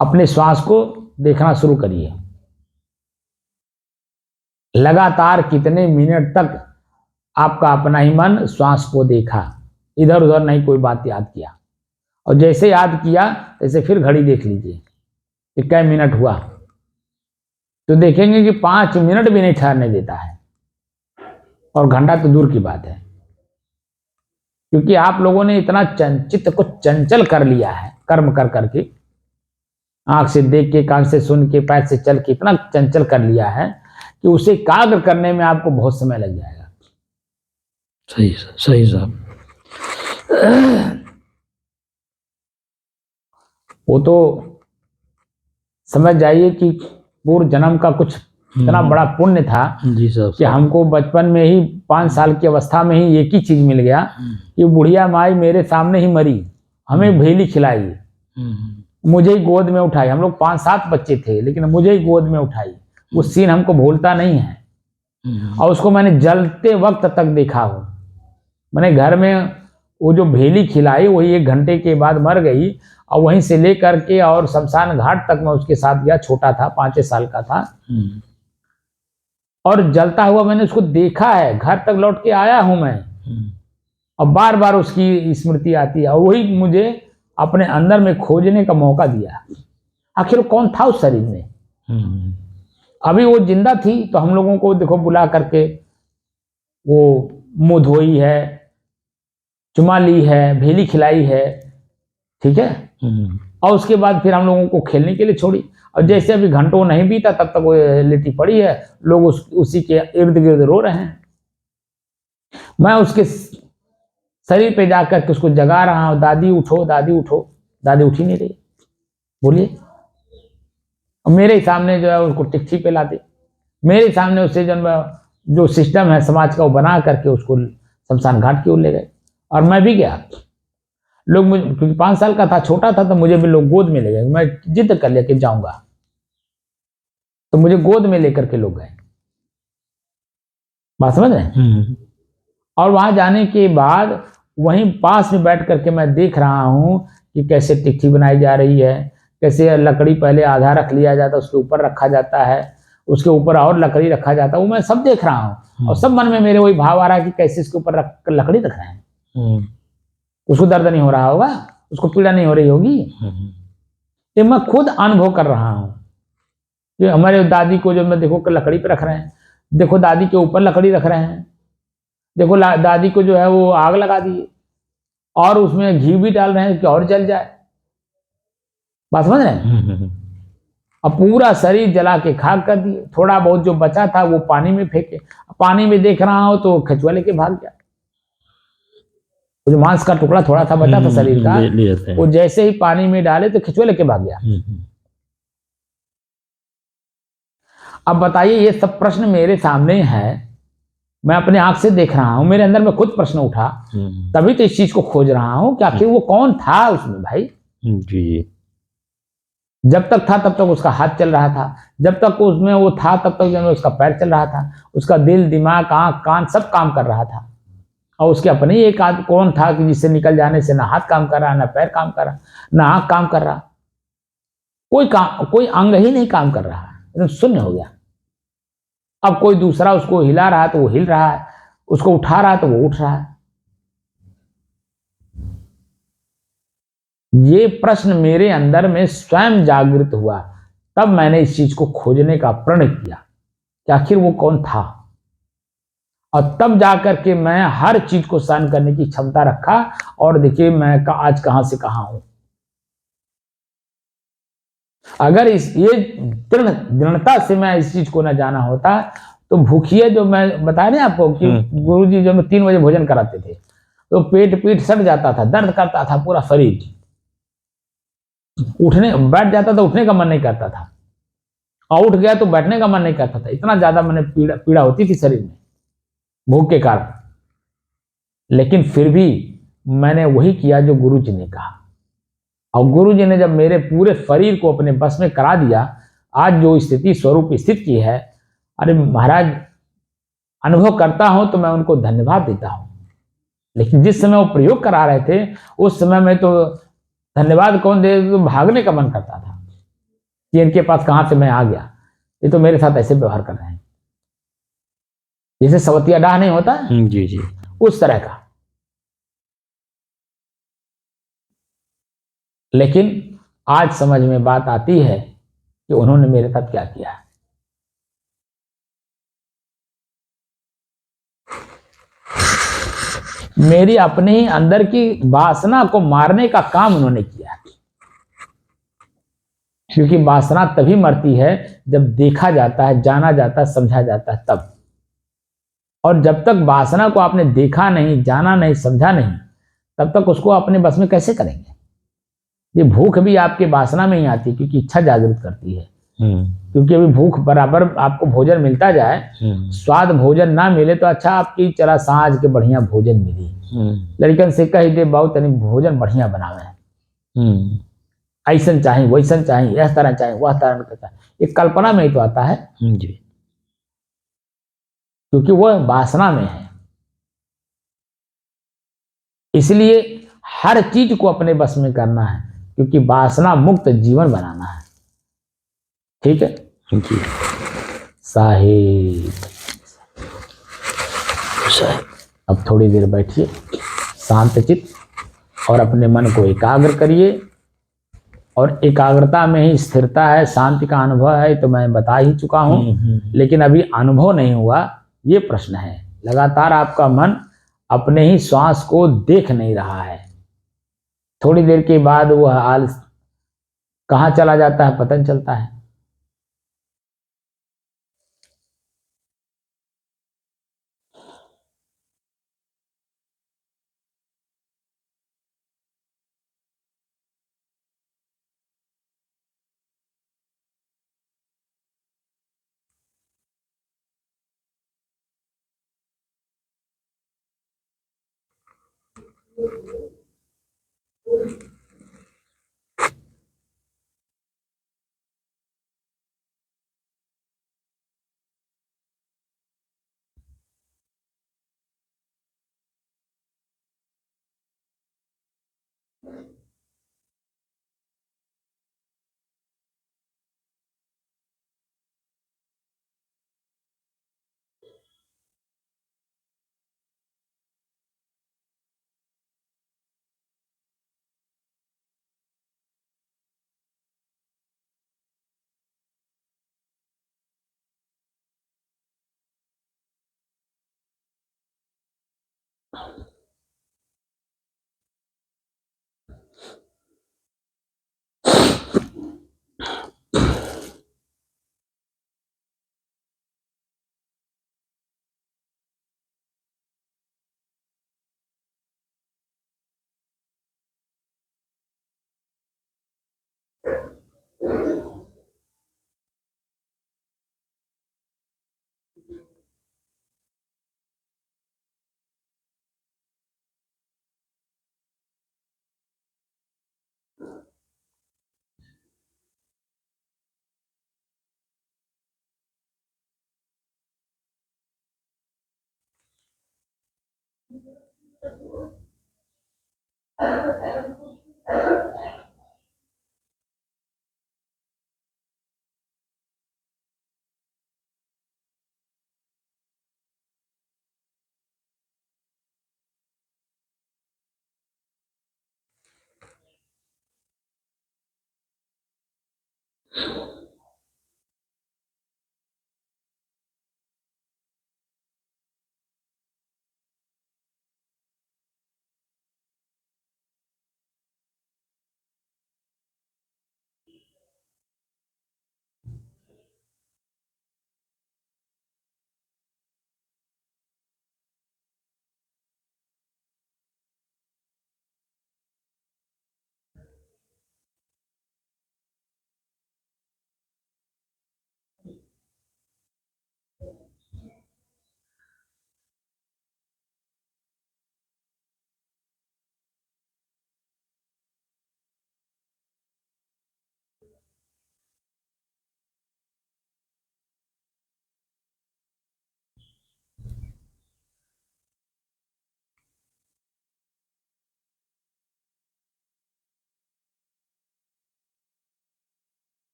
अपने श्वास को देखना शुरू करिए। लगातार कितने मिनट तक आपका अपना ही मन श्वास को देखा, इधर उधर नहीं कोई बात याद किया, और जैसे याद किया तैसे फिर घड़ी देख लीजिए कि क्या मिनट हुआ, तो देखेंगे कि 5 मिनट भी नहीं ठहरने देता है, और घंटा तो दूर की बात है, क्योंकि आप लोगों ने इतना चित्त को चंचल कर लिया है, कर्म कर करके, आंख से देख के, कान से सुन के, पैर से चल के इतना चंचल कर लिया है कि उसे एकाग्र करने में आपको बहुत समय लग जाएगा। सही सही साहब। वो तो समझ जाइए कि पूर्व जन्म का कुछ इतना बड़ा पुण्य था जी साहब कि हमको बचपन में ही 5 साल की अवस्था में ही एक ही चीज मिल गया कि बुढ़िया माई मेरे सामने ही मरी, हमें भेली खिलाई, मुझे ही गोद में उठाई। हम लोग 5-7 बच्चे थे, लेकिन मुझे ही गोद में उठाई। वो सीन हमको भूलता नहीं है, और उसको मैंने जलते वक्त तक देखा हो। मैंने घर में वो जो भेली खिलाई, वही 1 घंटे के बाद मर गई, और वहीं से लेकर के और शमशान घाट तक मैं उसके साथ गया। छोटा था, 5 साल का था, और जलता हुआ मैंने उसको देखा है। घर तक लौट के आया हूं मैं, और बार बार उसकी स्मृति आती है, और वही मुझे अपने अंदर में खोजने का मौका दिया, आखिर कौन था उस शरीर में। अभी वो जिंदा थी तो हम लोगों को देखो बुला करके वो मुंह धोई है, चुमा ली है, भेली खिलाई है, ठीक है। और उसके बाद फिर हम लोगों को खेलने के लिए छोड़ी, और जैसे अभी घंटों नहीं बीता तब तक वो लेटी पड़ी है, लोग उसी के इर्द गिर्द रो रहे हैं। मैं उसके शरीर पे जाकर के उसको जगा रहा हूं, दादी उठो, दादी उठो। दादी उठी नहीं रही, बोलिए। और मेरे सामने जो है उसको टिक्की पे ला दी, मेरे सामने उससे जो सिस्टम है समाज का वो बना करके उसको शमशान घाट की ओर ले गए। और मैं भी गया, लोग मुझे, क्योंकि 5 साल का था, छोटा था, तो मुझे भी लोग गोद में ले गए। मैं जिद कर लिया कि जाऊंगा, तो मुझे गोद में लेकर के लोग गए। बात समझ रहे हैं? और वहां जाने के बाद वहीं पास में बैठ करके मैं देख रहा हूं कि कैसे टिक्की बनाई जा रही है, कैसे लकड़ी पहले आधा रख लिया जाता है, उसके ऊपर रखा जाता है, उसके ऊपर और लकड़ी रखा जाता है, वो मैं सब देख रहा हूँ। और सब मन में मेरे वही भाव आ रहा है कि कैसे इसके ऊपर रख लकड़ी रख रहे हैं। उसको दर्द नहीं हो रहा होगा, उसको पीड़ा नहीं हो रही होगी। ये मैं खुद अनुभव कर रहा हूँ कि हमारे दादी को जो मैं देखो लकड़ी पे रख रहे हैं, देखो दादी के ऊपर लकड़ी रख रहे हैं, देखो दादी को जो है वो आग लगा दी और उसमें घी भी डाल रहे हैं कि और जल जाए। बात समझ रहे हैं? अब पूरा शरीर जला के खाक कर दिए, थोड़ा बहुत जो बचा था वो पानी में फेंके। पानी में देख रहा हूं तो कछुआ लेके भाग गया। जो मांस का टुकड़ा थोड़ा था बचा था शरीर का, वो जैसे ही पानी में डाले तो कछुआ लेके भाग गया। अब बताइए, ये सब प्रश्न मेरे सामने है, मैं अपने आंख से देख रहा हूं, मेरे अंदर में खुद प्रश्न उठा, तभी तो इस चीज को खोज रहा हूं कि आखिर वो कौन था उसमें भाई। जी। जब तक था तब तक उसका हाथ चल रहा था, जब तक उसमें वो था तब तक जो उसका पैर चल रहा था, उसका दिल, दिमाग, आंख, कान सब काम कर रहा था। और उसके अपने ही एक आदमी कौन था कि जिससे निकल जाने से ना हाथ काम कर रहा, ना पैर काम कर रहा, ना आंख काम कर रहा, कोई अंग ही नहीं काम कर रहा, एकदम शून्य हो गया। अब कोई दूसरा उसको हिला रहा है तो वो हिल रहा है, उसको उठा रहा है तो वो उठ रहा है। ये प्रश्न मेरे अंदर में स्वयं जागृत हुआ, तब मैंने इस चीज को खोजने का प्रण किया कि आखिर वो कौन था। और तब जाकर के मैं हर चीज को सहन करने की क्षमता रखा, और देखिए मैं आज कहां से कहां हूं। अगर ये दृढ़ता से मैं इस चीज को न जाना होता तो भूखिए, जो मैं बताया ना आपको कि गुरुजी जो 3 बजे भोजन कराते थे तो पेट सट जाता था, दर्द करता था पूरा शरीर, उठने बैठ जाता था, उठने का मन नहीं करता था, और उठ गया तो बैठने का मन नहीं करता था। इतना ज्यादा मैंने पीड़ा होती थी शरीर में भूख के कारण। लेकिन फिर भी मैंने वही किया जो गुरुजी ने कहा, और गुरुजी ने जब मेरे पूरे शरीर को अपने बस में करा दिया, आज जो स्थिति स्वरूप स्थित की है, अरे महाराज अनुभव करता हूं तो मैं उनको धन्यवाद देता हूं। लेकिन जिस समय वो प्रयोग करा रहे थे उस समय में तो धन्यवाद कौन दे, तो भागने का मन करता था कि इनके पास कहां से मैं आ गया, ये तो मेरे साथ ऐसे व्यवहार कर रहे हैं जैसे सवतिया डाह नहीं होता। जी जी, उस तरह का। लेकिन आज समझ में बात आती है कि उन्होंने मेरे साथ क्या किया है। मेरी अपने ही अंदर की वासना को मारने का काम उन्होंने किया है, क्योंकि वासना तभी मरती है जब देखा जाता है, जाना जाता है, समझा जाता है तब। और जब तक वासना को आपने देखा नहीं, जाना नहीं, समझा नहीं, तब तक उसको अपने बस में कैसे करेंगे। ये भूख भी आपके वासना में ही आती है, क्योंकि इच्छा जागृत करती है। क्योंकि अभी भूख बराबर आपको भोजन मिलता जाए, स्वाद भोजन ना मिले तो अच्छा आपकी चला सांझ के बढ़िया भोजन मिली, लड़कन से कह दे बहुत तनी भोजन बढ़िया बनावे, ऐसा चाहिए, वैसा चाहिए, इस तरह चाहिए, वह तरह का, ये कल्पना में ही तो आता है जी, क्योंकि वह वासना में है। इसलिए हर चीज को अपने बस में करना है, क्योंकि वासना मुक्त जीवन बनाना है। ठीक है जी साहिब। अब थोड़ी देर बैठिए शांत चित्त और अपने मन को एकाग्र करिए, और एकाग्रता में ही स्थिरता है, शांति का अनुभव है, तो मैं बता ही चुका हूं। लेकिन अभी अनुभव नहीं हुआ, ये प्रश्न है। लगातार आपका मन अपने ही श्वास को देख नहीं रहा है। थोड़ी देर के बाद वह आलस कहाँ चला जाता है पता नहीं चलता है।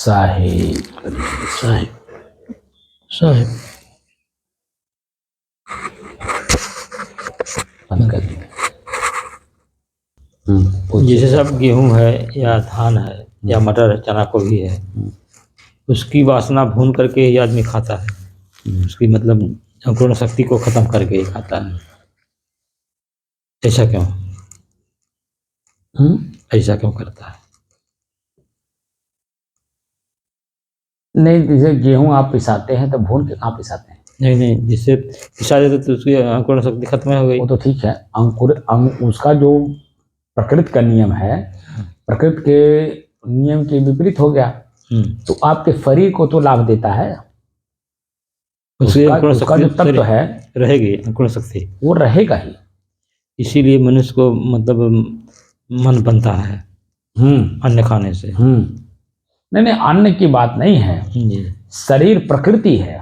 साहिब साहिब साहिब बंद कर दिया। जैसे सब गेहूं है या धान है या मटर है, चना को भी है, उसकी वासना भून करके ही आदमी खाता है, उसकी मतलब अंकुरण शक्ति को खत्म करके ही खाता है। ऐसा क्यों? ऐसा क्यों करता है? नहीं, जैसे गेहूं आप पिसाते हैं तो भून के कहाँ पिसाते हैं? नहीं नहीं, जिससे पिसा देते तो उसकी अंकुरण शक्ति खत्म हो गई। वो तो ठीक है, उसका जो प्रकृति का नियम है, प्रकृति के नियम के विपरीत हो गया, तो आपके शरीर को तो लाभ देता है। उसका जो तत्व है रहेगी अंकुरण शक्ति, वो रहेगा ही। इसीलिए मनुष्य को मतलब मन बनता है अन्न खाने से। नहीं नहीं, अन्न की बात नहीं है, शरीर प्रकृति है।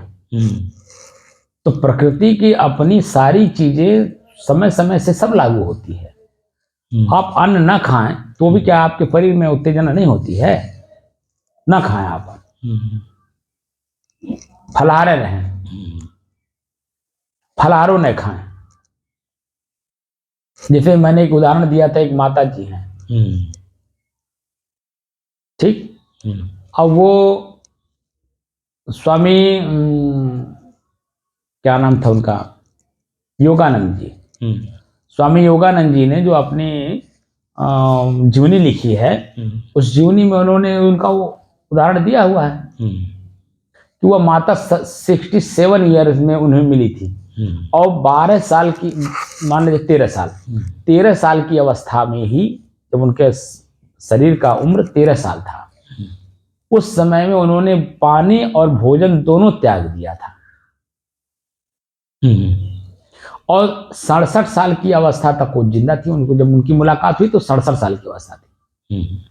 तो प्रकृति की अपनी सारी चीजें समय समय से सब लागू होती है। आप अन्न ना खाएं तो भी क्या आपके शरीर में उत्तेजना नहीं होती है? ना खाएं आप, फलाहार रहें, फलाहारों न खाएं। जैसे मैंने एक उदाहरण दिया था, एक माता जी हैं, ठीक, अब वो स्वामी क्या नाम था उनका, योगानंद जी। स्वामी योगानंद जी ने जो अपनी जीवनी लिखी है, उस जीवनी में उन्होंने उनका वो उदाहरण दिया हुआ है कि वह माता 67 ईयर्स में उन्हें मिली थी और 12 साल की, मान लीजिए 13 साल की अवस्था में ही, जब उनके शरीर का उम्र 13 साल था, उस समय में उन्होंने पानी और भोजन दोनों त्याग दिया था। और 67 साल की अवस्था तक वो जिंदा थी। उनको जब उनकी मुलाकात हुई तो 67 साल की अवस्था थी,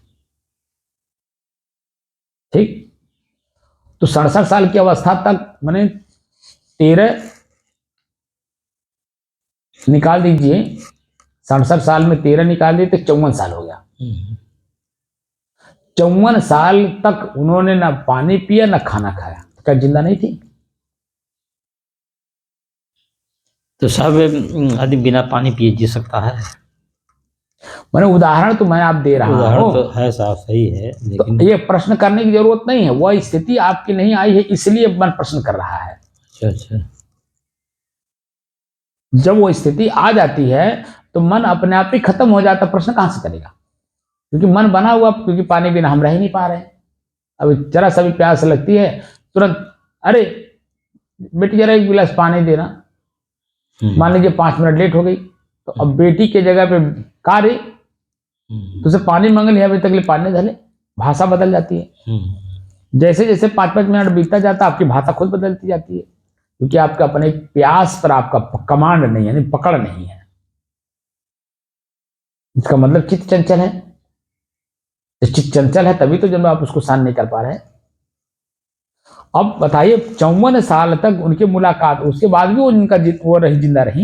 ठीक। तो 67 साल की अवस्था तक मैंने 13 निकाल दीजिए, 67 साल में 13 निकाल दिए तो 54 साल हो गया। 54 साल तक उन्होंने ना पानी पिया ना खाना खाया, तो क्या जिंदा नहीं थी? तो सब आदमी बिना पानी पिए जी सकता है? मैंने उदाहरण तो मैं आप दे रहा हूं, उदाहरण तो है, साफ सही है, लेकिन तो ये प्रश्न करने की जरूरत नहीं है। वह स्थिति आपकी नहीं आई है, इसलिए मन प्रश्न कर रहा है। अच्छा, जब वो स्थिति आ जाती है तो मन अपने आप ही खत्म हो जाता, प्रश्न कहां से करेगा? क्योंकि मन बना हुआ, क्योंकि पानी बिना हम रह ही नहीं पा रहे। अभी जरा सा भी प्यास लगती है, तुरंत अरे बेटी जरा एक गिलास पानी देना। मान लीजिए 5 मिनट लेट हो गई, तो अब बेटी के जगह पे कार्य, तो उसे पानी मांग लिया, अभी तक पानी धले, भाषा बदल जाती है। जैसे जैसे 5-5 मिनट बीतता जाता, आपकी भाषा खुद बदलती जाती है, क्योंकि आपका अपने प्यास पर आपका कमांड नहीं है, यानी पकड़ नहीं है। इसका मतलब चित्त चंचल है। चित्त चंचल है तभी तो जब आप उसको सहन नहीं कर पा रहे। अब बताइए, 54 साल तक उनकी मुलाकात, उसके बाद भी वो जिंदा रही।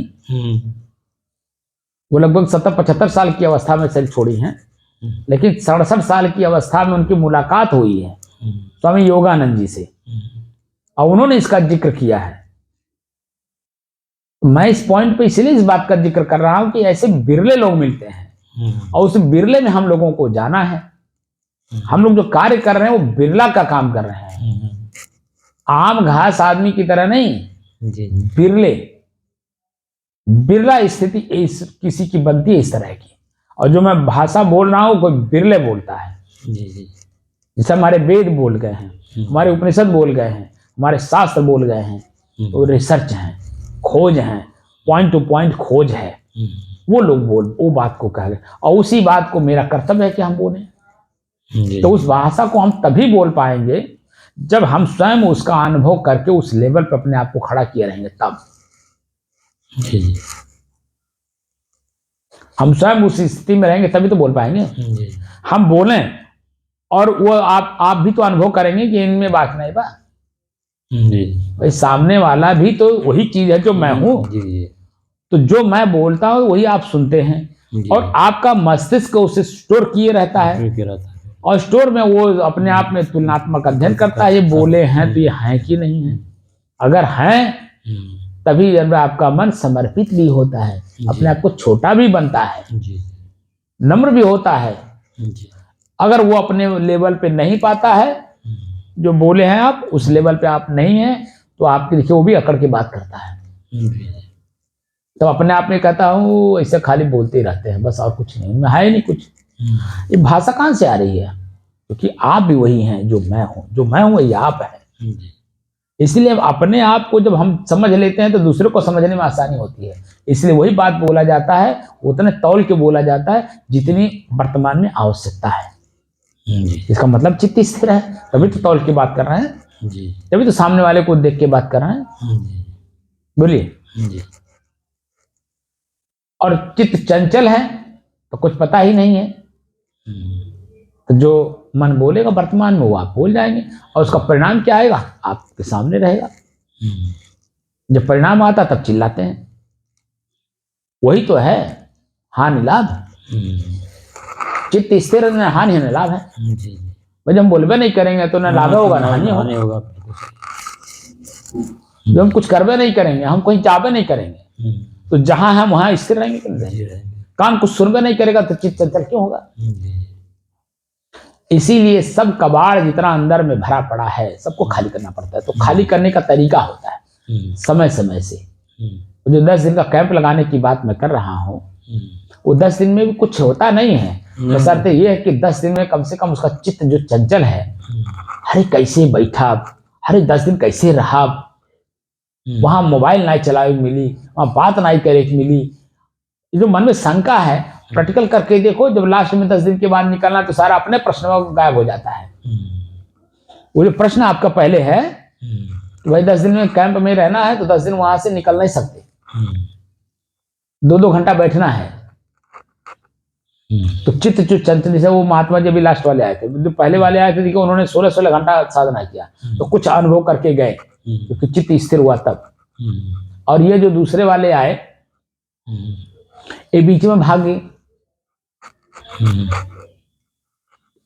वो लगभग 70-75 साल की अवस्था में शरीर छोड़ी हैं, लेकिन 67 साल की अवस्था में उनकी मुलाकात हुई है स्वामी योगानंद जी से, और उन्होंने इसका जिक्र किया है। मैं इस पॉइंट पे इसलिए इस बात का जिक्र कर रहा हूं कि ऐसे बिरले लोग मिलते हैं, और उस बिरले में हम लोगों को जाना है। हम लोग जो कार्य कर रहे हैं वो बिरला का काम कर रहे हैं, आम घास आदमी की तरह नहीं। बिरला स्थिति किसी की बनती है इस तरह की। और जो मैं भाषा बोल रहा हूं, कोई बिरले बोलता है। जैसे हमारे वेद बोल गए हैं, हमारे उपनिषद बोल गए हैं, हमारे शास्त्र बोल गए हैं, वो रिसर्च है, खोज है, पॉइंट टू पॉइंट खोज है, वो लोग वो बात को कह गए, और उसी बात को मेरा कर्तव्य है कि हम बोलें। तो उस भाषा को हम तभी बोल पाएंगे जब हम स्वयं उसका अनुभव करके उस लेवल पर अपने आप को खड़ा किए रहेंगे, तब हम स्वयं उस स्थिति में रहेंगे, तभी तो बोल पाएंगे। हम बोलें और वो आप भी तो अनुभव करेंगे कि इनमें बात नहीं बा, भाई सामने वाला भी तो वही चीज है जो मैं हूं। तो जो मैं बोलता हूं वही आप सुनते हैं, और आपका मस्तिष्क उसे स्टोर किए रहता है। और स्टोर में वो अपने आप में तुलनात्मक अध्ययन करता है, ये बोले हैं तो ये हैं कि नहीं है। अगर हैं तभी जब आपका मन समर्पित भी होता है, अपने आप को छोटा भी बनता है, नम्र भी होता है। अगर वो अपने लेवल पे नहीं पाता है, जो बोले हैं आप उस लेवल पे आप नहीं है, तो आपके देखिए वो भी अकड़ के बात करता है। तो अपने आप में कहता हूँ ऐसे खाली बोलते ही रहते हैं बस, और कुछ नहीं, मैं है नहीं कुछ। ये भाषा कहाँ से आ रही है? क्योंकि आप भी वही हैं जो मैं हूँ, जो मैं हूँ वही आप है। इसलिए अपने आप को जब हम समझ लेते हैं तो दूसरे को समझने में आसानी होती है। इसलिए वही बात बोला जाता है, उतने तौल के बोला जाता है जितनी वर्तमान में आवश्यकता है। इसका मतलब चित्त स्थिर है, तभी तो तौल की बात कर रहे हैं, तभी तो सामने वाले को देख के बात कर रहे हैं। बोलिए। और चित्त चंचल है तो कुछ पता ही नहीं है, तो जो मन बोलेगा वर्तमान में वो आप बोल जाएंगे, और उसका परिणाम क्या आएगा आपके सामने रहेगा। जब परिणाम आता तब चिल्लाते हैं, वही तो है हानि लाभ। चित्त स्थिर न हानि न लाभ है। भाई जब हम बोलबे नहीं करेंगे तो न लाभ होगा न हानि होगा। जब हम कुछ करबे नहीं करेंगे, हम कहीं चाहबे नहीं करेंगे, तो जहां हम वहां स्थिर रहेंगे। कान कुछ सुनबे नहीं करेगा तो चित्त चंचल क्यों होगा? इसीलिए सब कबाड़ जितना अंदर में भरा पड़ा है सबको खाली करना पड़ता है। तो खाली करने का तरीका होता है समय समय से। जो 10 दिन का कैंप लगाने की बात मैं कर रहा हूँ, वो 10 दिन में भी कुछ होता नहीं है, बशर्ते ये है कि 10 दिन में कम से कम उसका चित्त जो चंचल है, अरे कैसे बैठा, अरे 10 दिन कैसे रहा, वहां मोबाइल नहीं चलाई मिली, वहां बात नहीं करे मिली। जो मन में शंका है प्रैक्टिकल करके देखो, जब लास्ट में 10 दिन के बाद निकलना तो सारा अपने प्रश्न में गायब हो जाता है। वो जो प्रश्न आपका पहले है तो भाई 10 दिन में कैंप में रहना है तो 10 दिन वहां से निकल नहीं सकते, 2-2 घंटा बैठना है। तो चित्त जो चंचल से, वो महात्मा जी भी लास्ट वाले आए थे, जो पहले वाले आए थे देखो उन्होंने 16-16 घंटा साधना किया, तो कुछ अनुभव करके गए क्योंकि चित्त स्थिर हुआ तब। और ये जो दूसरे वाले आए ये बीच में भाग गए।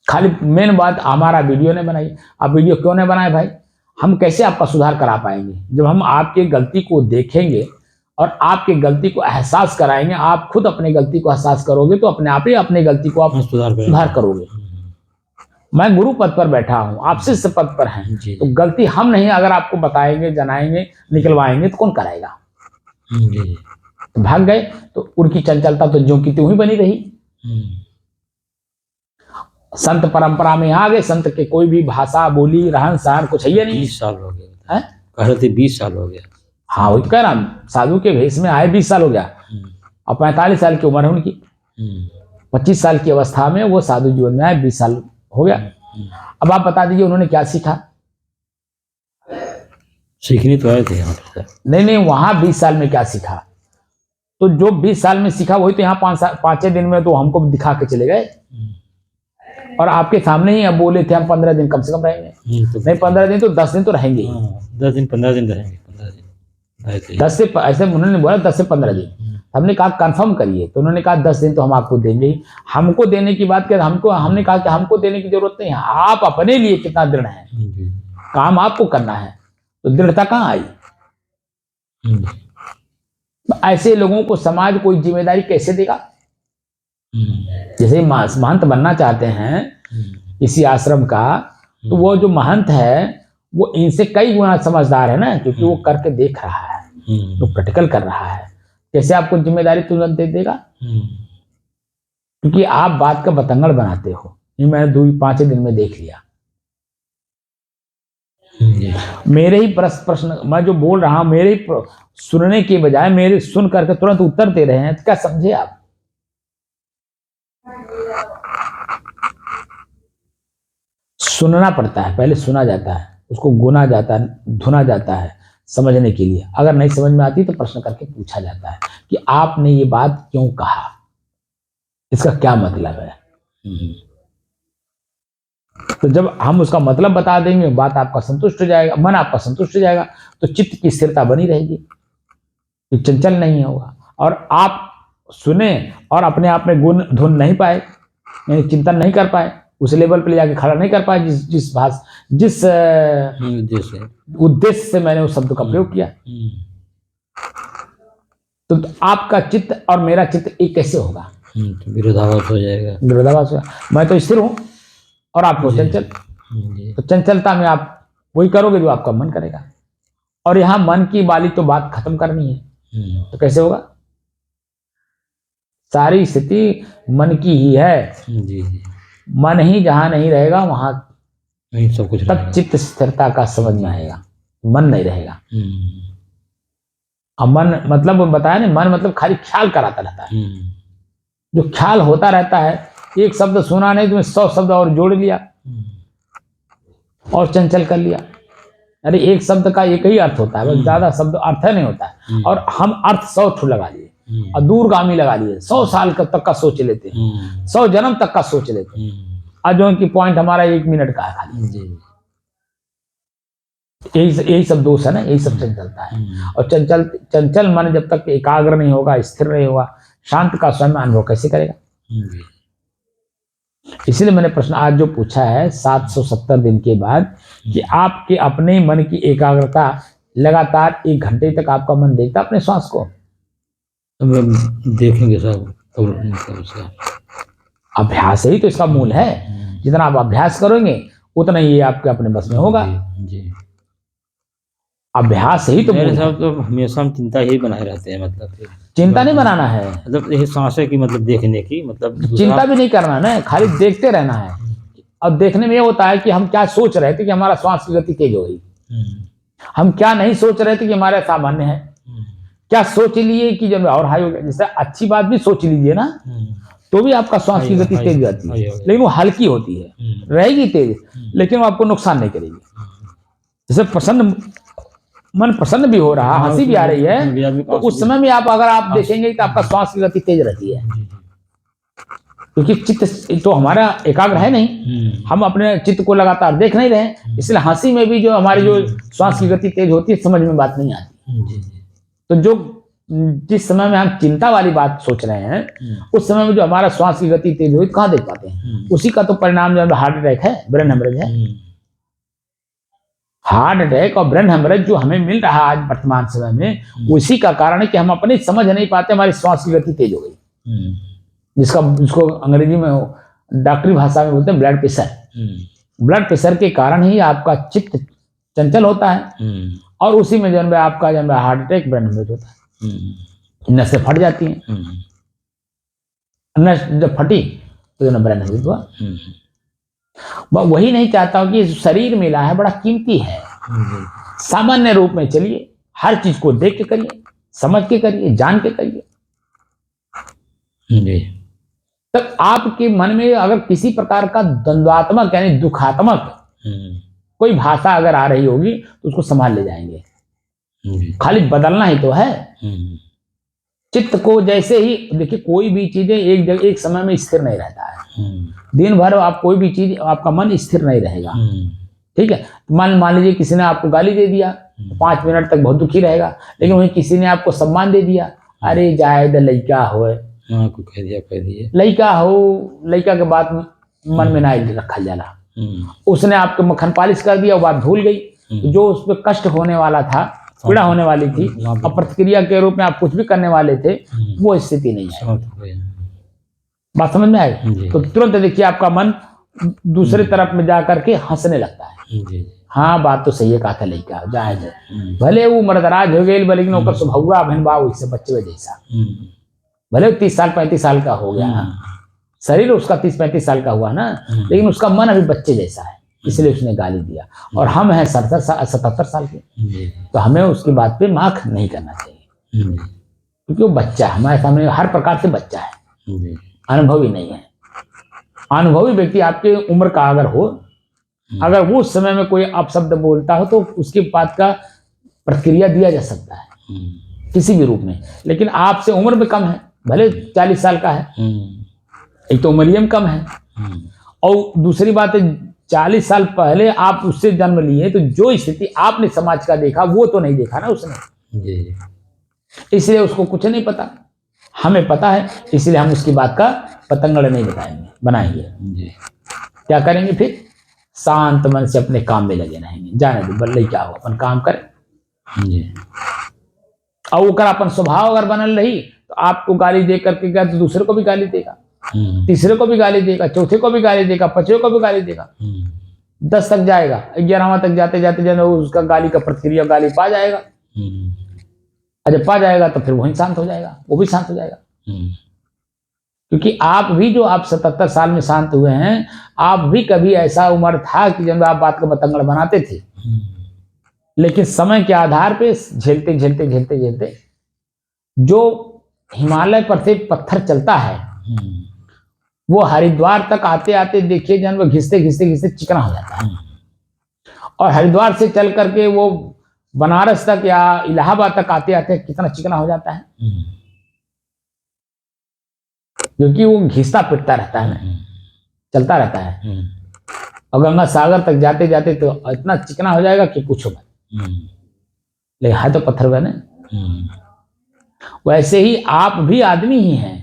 खाली मेन बात हमारा वीडियो ने बनाई। आप वीडियो क्यों नहीं बनाए भाई? हम कैसे आपका सुधार करा पाएंगे? जब हम आपके गलती को देखेंगे और आपके गलती को एहसास कराएंगे, आप खुद अपने गलती को एहसास करोगे तो अपने आप ही अपनी गलती को आप सुधार करोगे। मैं गुरु पद पर बैठा हूं, आप शिष्य पद पर हैं, तो गलती हम नहीं अगर आपको बताएंगे, जनाएंगे, निकलवाएंगे तो कौन कराएगा? तो भाग गए तो उनकी चंचलता तो ज्यों की त्यों ही बनी रही। संत परंपरा में आ गए, संत के कोई भी भाषा बोली रहन सहन कुछ है नहीं। 20 साल हो गया, कह रहे थे 20 साल हो गया। हाँ वही कह रहा, साधु के भेष में आए 20 साल हो गया, और 45 साल की उम्र है उनकी। 25 साल की अवस्था में वो साधु जीवन में आए, 20 साल हो गया। अब आप बता दीजिए उन्होंने क्या सीखा? सीखने तो आए थे यहाँ पर। नहीं, वहां 20 साल में क्या सीखा? तो जो 20 साल में सीखा वही तो यहाँ 5 दिन में तो हमको दिखा के चले गए। और आपके सामने ही अब बोले थे हम 15 दिन कम से कम रहेंगे। नहीं 15 दिन तो 10 दिन तो रहेंगे। 10 दिन 15 दिन रहेंगे। 10 से ऐसे उन्होंने बोला 10 से 15 दिन। हमने कहा कंफर्म करिए, तो उन्होंने कहा 10 दिन तो हम आपको देंगे ही। हमको देने की बात कर, हमने कहा कि हमको देने की जरूरत नहीं है, आप अपने लिए कितना दृढ़ है, काम आपको करना है, तो दृढ़ता कहाँ आई? ऐसे लोगों को समाज कोई जिम्मेदारी कैसे देगा? जैसे महंत बनना चाहते हैं इसी आश्रम का, तो वो जो महंत है वो इनसे कई गुना समझदार है ना, क्योंकि वो करके देख रहा है, वो प्रैक्टिकल कर रहा है। कैसे आपको जिम्मेदारी तुरंत दे देगा? क्योंकि आप बात का बतंगड़ बनाते हो, ये मैंने 2-5 दिन में देख लिया। मेरे ही प्रश्न मैं जो बोल रहा हूं, मेरे ही सुनने के बजाय मेरे सुन करके तुरंत उत्तर दे रहे हैं, तो क्या समझे आप? सुनना पड़ता है, पहले सुना जाता है, उसको गुना जाता है, धुना जाता है समझने के लिए। अगर नहीं समझ में आती तो प्रश्न करके पूछा जाता है कि आपने ये बात क्यों कहा, इसका क्या मतलब है। तो जब हम उसका मतलब बता देंगे, बात आपका संतुष्ट हो जाएगा, मन आपका संतुष्ट हो जाएगा, तो चित्त की स्थिरता बनी रहेगी, तो चंचल नहीं होगा। और आप सुने और अपने आप में गुण धुन नहीं पाए, यानी चिंतन नहीं कर पाए, उस लेवल पे ले जाके खड़ा नहीं कर पाए जिस उद्देश्य से मैंने उस शब्द का प्रयोग किया। तो आपका चित्त और मेरा चित्त एक कैसे होगा? तो विरोधाभास हो जाएगा। विरोधाभास होगा। मैं तो स्थिर हूं और आप हो चंचल। तो चंचलता में आप वही करोगे जो आपका मन करेगा। और यहाँ मन की वाली तो बात खत्म करनी है, तो कैसे होगा? सारी स्थिति मन की ही है। जी। मन ही जहां नहीं रहेगा वहां नहीं सब कुछ तब चित्त स्थिरता का समझ में आएगा। मन नहीं रहेगा। अब मन मतलब बताया ना, मन मतलब खाली ख्याल कराता रहता है। जो ख्याल होता रहता है, एक शब्द सुना नहीं तुम्हें 100 शब्द और जोड़ लिया और चंचल कर लिया। अरे एक शब्द का एक ही अर्थ होता है, बस ज्यादा शब्द अर्थ नहीं होता है। और हम अर्थ 100 ठो लगा लिए और दूरगामी लगा लिए, 100 साल तक का सोच लेते हैं, 100 जन्म तक का सोच लेते हैं। और जो उनकी पॉइंट हमारा 1 मिनट का है खाली। यही सब दोष है ना, यही सब चंचलता है। और चंचल मन जब तक एकाग्र नहीं होगा, स्थिर नहीं होगा, शांत का स्वयं अनुभव कैसे करेगा? इसलिए मैंने प्रश्न आज जो पूछा है 770 दिन के बाद, कि आपके अपने मन की एकाग्रता लगातार 1 घंटे तक आपका मन देखता अपने श्वास को? देखेंगे सब अभ्यास ही तो इसका मूल है। जितना आप अभ्यास करोगे उतना ही आपके अपने बस में होगा। जी। अभ्यास ही तो मेरे मूल है। साथ तो हमेशा हम चिंता ही बनाए रहते हैं। मतलब चिंता नहीं बनाना है, मतलब यही सांसें की मतलब देखने की मतलब चिंता भी नहीं करना है, खाली देखते रहना है। अब देखने में ये होता है कि हम क्या सोच रहे थे कि हमारा श्वास की गति तेज हो गई, हम क्या नहीं सोच रहे थे कि हमारा सामान्य है, क्या सोच लिए कि जब और हाई हो गया। जैसे अच्छी बात भी सोच लीजिए ना, तो भी आपका श्वास की गति तेज जाती है, लेकिन वो हल्की होती है, रहेगी तेज, लेकिन वो आपको नुकसान नहीं करेगी। जैसे मन प्रसन्न भी हो रहा, हंसी भी आ रही है, तो उस समय में अगर आप देखेंगे तो आपका श्वास की गति तेज रहती है, क्योंकि चित्त तो हमारा एकाग्र है नहीं, हम अपने चित्त को लगातार देख नहीं रहे। इसलिए हंसी में भी जो हमारी जो श्वास की गति तेज होती है, समझ में बात नहीं आती। तो जिस समय में हम चिंता वाली बात सोच रहे हैं, उस समय में जो हमारा श्वास की गति तेज हुई कहाँ देख पाते हैं? उसी का तो परिणाम जो हार्ट अटैक है, ब्रेन हेमरेज है। हार्ट अटैक और ब्रेन हेमरेज जो हमें मिल रहा है आज वर्तमान समय में, उसी का कारण है कि हम अपने समझ नहीं पाते, हमारी श्वास की गति तेज हो गई, जिसको अंग्रेजी में डॉक्टरी भाषा में बोलते हैं ब्लड प्रेशर। ब्लड प्रेशर के कारण ही आपका चित्त चंचल होता है, और उसी में जो है आपका जो है हार्ट अटैक, ब्रेन हेमरेज होता है। नसें फट जाती हैं, नस जब फटी तो जो ब्रेन हेमरेज हुआ। मैं वही नहीं चाहता हूं कि शरीर मिला है बड़ा कीमती है, सामान्य रूप में चलिए, हर चीज को देख के करिए, समझ के करिए, जान के करिए। तब आपके मन में अगर किसी प्रकार का द्वंद्वात्मक यानी दुखात्मक कोई भाषा अगर आ रही होगी तो उसको संभाल ले जाएंगे। खाली बदलना ही तो है चित्त को। जैसे ही देखिए, कोई भी चीजें एक जगह एक समय में स्थिर नहीं रहता है। दिन भर आप कोई भी चीज, आपका मन स्थिर नहीं रहेगा। ठीक है, मान लीजिए किसी ने आपको गाली दे दिया, 5 मिनट तक बहुत दुखी रहेगा, लेकिन वहीं किसी ने आपको सम्मान दे दिया, अरे जायद लइका हो, कह दिया लइका हो, लइका के बात मन में ना रखा जाला। उसने आपको मक्खन पालिश कर दिया, वो बात भूल गई, जो उस पर कष्ट होने वाला था, पीड़ा होने वाली थी, और प्रतिक्रिया के रूप में आप कुछ भी करने वाले थे, वो स्थिति नहीं है। बात समझ में आई? तो तुरंत देखिए आपका मन दूसरे तरफ में जा करके हंसने लगता है। हाँ, बात तो सही है, कहा था लइका जायज है, भले वो मर्दराज हो गए, लेकिन ओकर स्वभाव बहन बा उससे बच्चे जैसा, भले 30 साल 35 साल का हो गया, शरीर उसका 30-35 साल का हुआ ना, लेकिन उसका मन अभी बच्चे जैसा है, इसलिए उसने गाली दिया। और हम हैं 77 साल के, तो हमें उसकी बात पे माख नहीं करना चाहिए, क्योंकि वो बच्चा हमारे सामने हर प्रकार से बच्चा है, अनुभवी नहीं है। अनुभवी व्यक्ति आपके उम्र का अगर हो, अगर वो उस समय में कोई अपशब्द बोलता हो, तो उसकी बात का प्रतिक्रिया दिया जा सकता है किसी भी रूप में। लेकिन आपसे उम्र में कम है, भले 40 साल का है, एक तो उम्र में कम है, और दूसरी बात है 40 साल पहले आप उससे जन्म लिए, तो जो स्थिति आपने समाज का देखा वो तो नहीं देखा ना उसने, इसलिए उसको कुछ नहीं पता। हमें पता है, इसलिए हम उसकी बात का पतंगड़ नहीं बनाएंगे। क्या करेंगे फिर? शांत मन से अपने काम में लगे रहेंगे, जाने दो बल्ले क्या हो, अपन काम करें जी। और अगर अपन स्वभाव अगर बनल रही तो आपको गाली दे करके गया तो दूसरे को भी गाली देगा, तीसरे को भी गाली देगा, चौथे को भी गाली देगा, पांचवें को भी गाली देगा, 10 तक जाएगा, 11वां तक जाते जाते जाते उसका गाली का प्रतिक्रिया गाली पा जाएगा। और जब पा जाएगा तो फिर वही शांत हो जाएगा, वो भी शांत हो जाएगा। क्योंकि आप भी जो आप 77 साल में शांत हुए हैं, आप भी कभी ऐसा उम्र था कि जब आप बात का बतंगड़ बनाते थे, लेकिन समय के आधार पे झेलते झेलते झेलते झेलते जो हिमालय पर से पत्थर चलता है वो हरिद्वार तक आते आते देखिए जन वो घिसते घिसते घिसते चिकना हो जाता है, और हरिद्वार से चल करके वो बनारस तक या इलाहाबाद तक आते आते कितना चिकना हो जाता है, क्योंकि वो घिसता पिटता रहता है ना, चलता रहता है। और गंगा सागर तक जाते जाते तो इतना चिकना हो जाएगा कि पूछो मत, लेकिन है तो पत्थर बने। वैसे ही आप भी आदमी ही हैं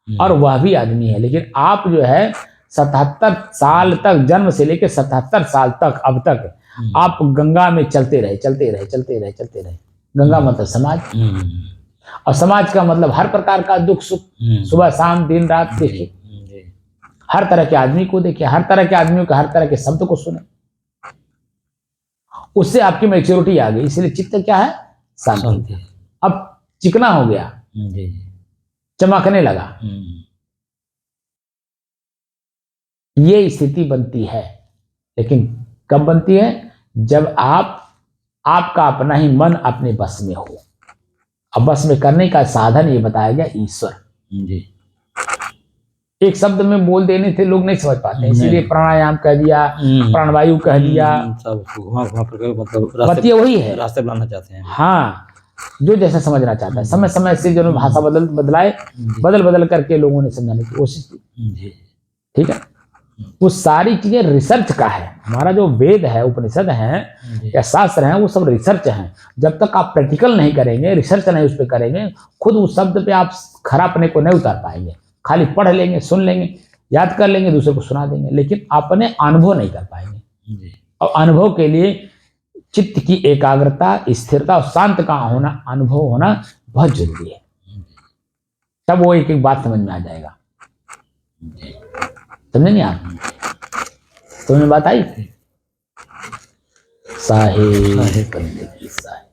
और वह भी आदमी है, लेकिन आप जो है 77 साल तक, जन्म से लेकर 77 साल तक अब तक आप गंगा में चलते रहे चलते रहे चलते रहे चलते रहे। गंगा मतलब समाज, और समाज का मतलब हर प्रकार का दुख सुख, सुबह शाम दिन रात देखिए, हर तरह के आदमी को देखिए, हर तरह के आदमियों का हर तरह के शब्द को सुने, उससे आपकी मैच्योरिटी आ गई, इसलिए चित्त क्या है? शांति। अब चिकना हो गया, चमकने लगा, ये स्थिति बनती है। लेकिन कब बनती है? जब आपका अपना ही मन अपने बस में हो। अब बस में करने का साधन ये बताया गया ईश्वर जी। एक शब्द में बोल देने से लोग नहीं समझ पाते, इसीलिए प्राणायाम कह दिया, प्राणवायु कह दिया, सब घुमा घुमा कर मतलब रास्ते वही है, रास्ते बनाना चाहते हैं। हाँ, जो जैसा समझना चाहता है, समय समय से जो भाषा बदलाए, बदल करके लोगों ने समझाने की कोशिश की। ठीक है, वो सारी चीजें रिसर्च का है। हमारा जो वेद है, उपनिषद है या शास्त्र है, वो सब रिसर्च है। जब तक आप प्रैक्टिकल नहीं करेंगे, रिसर्च नहीं उस पर करेंगे, खुद उस शब्द पे आप खरा अपने को नहीं उतार पाएंगे। खाली पढ़ लेंगे, सुन लेंगे, याद कर लेंगे, दूसरे को सुना देंगे, लेकिन अपने अनुभव नहीं कर पाएंगे। और अनुभव के लिए चित्त की एकाग्रता, स्थिरता और शांत का होना, अनुभव होना बहुत जरूरी है। तब वो एक एक बात समझ में आ जाएगा। समझे नहीं आप? तुमने बात आई साहे बंदगी साहे।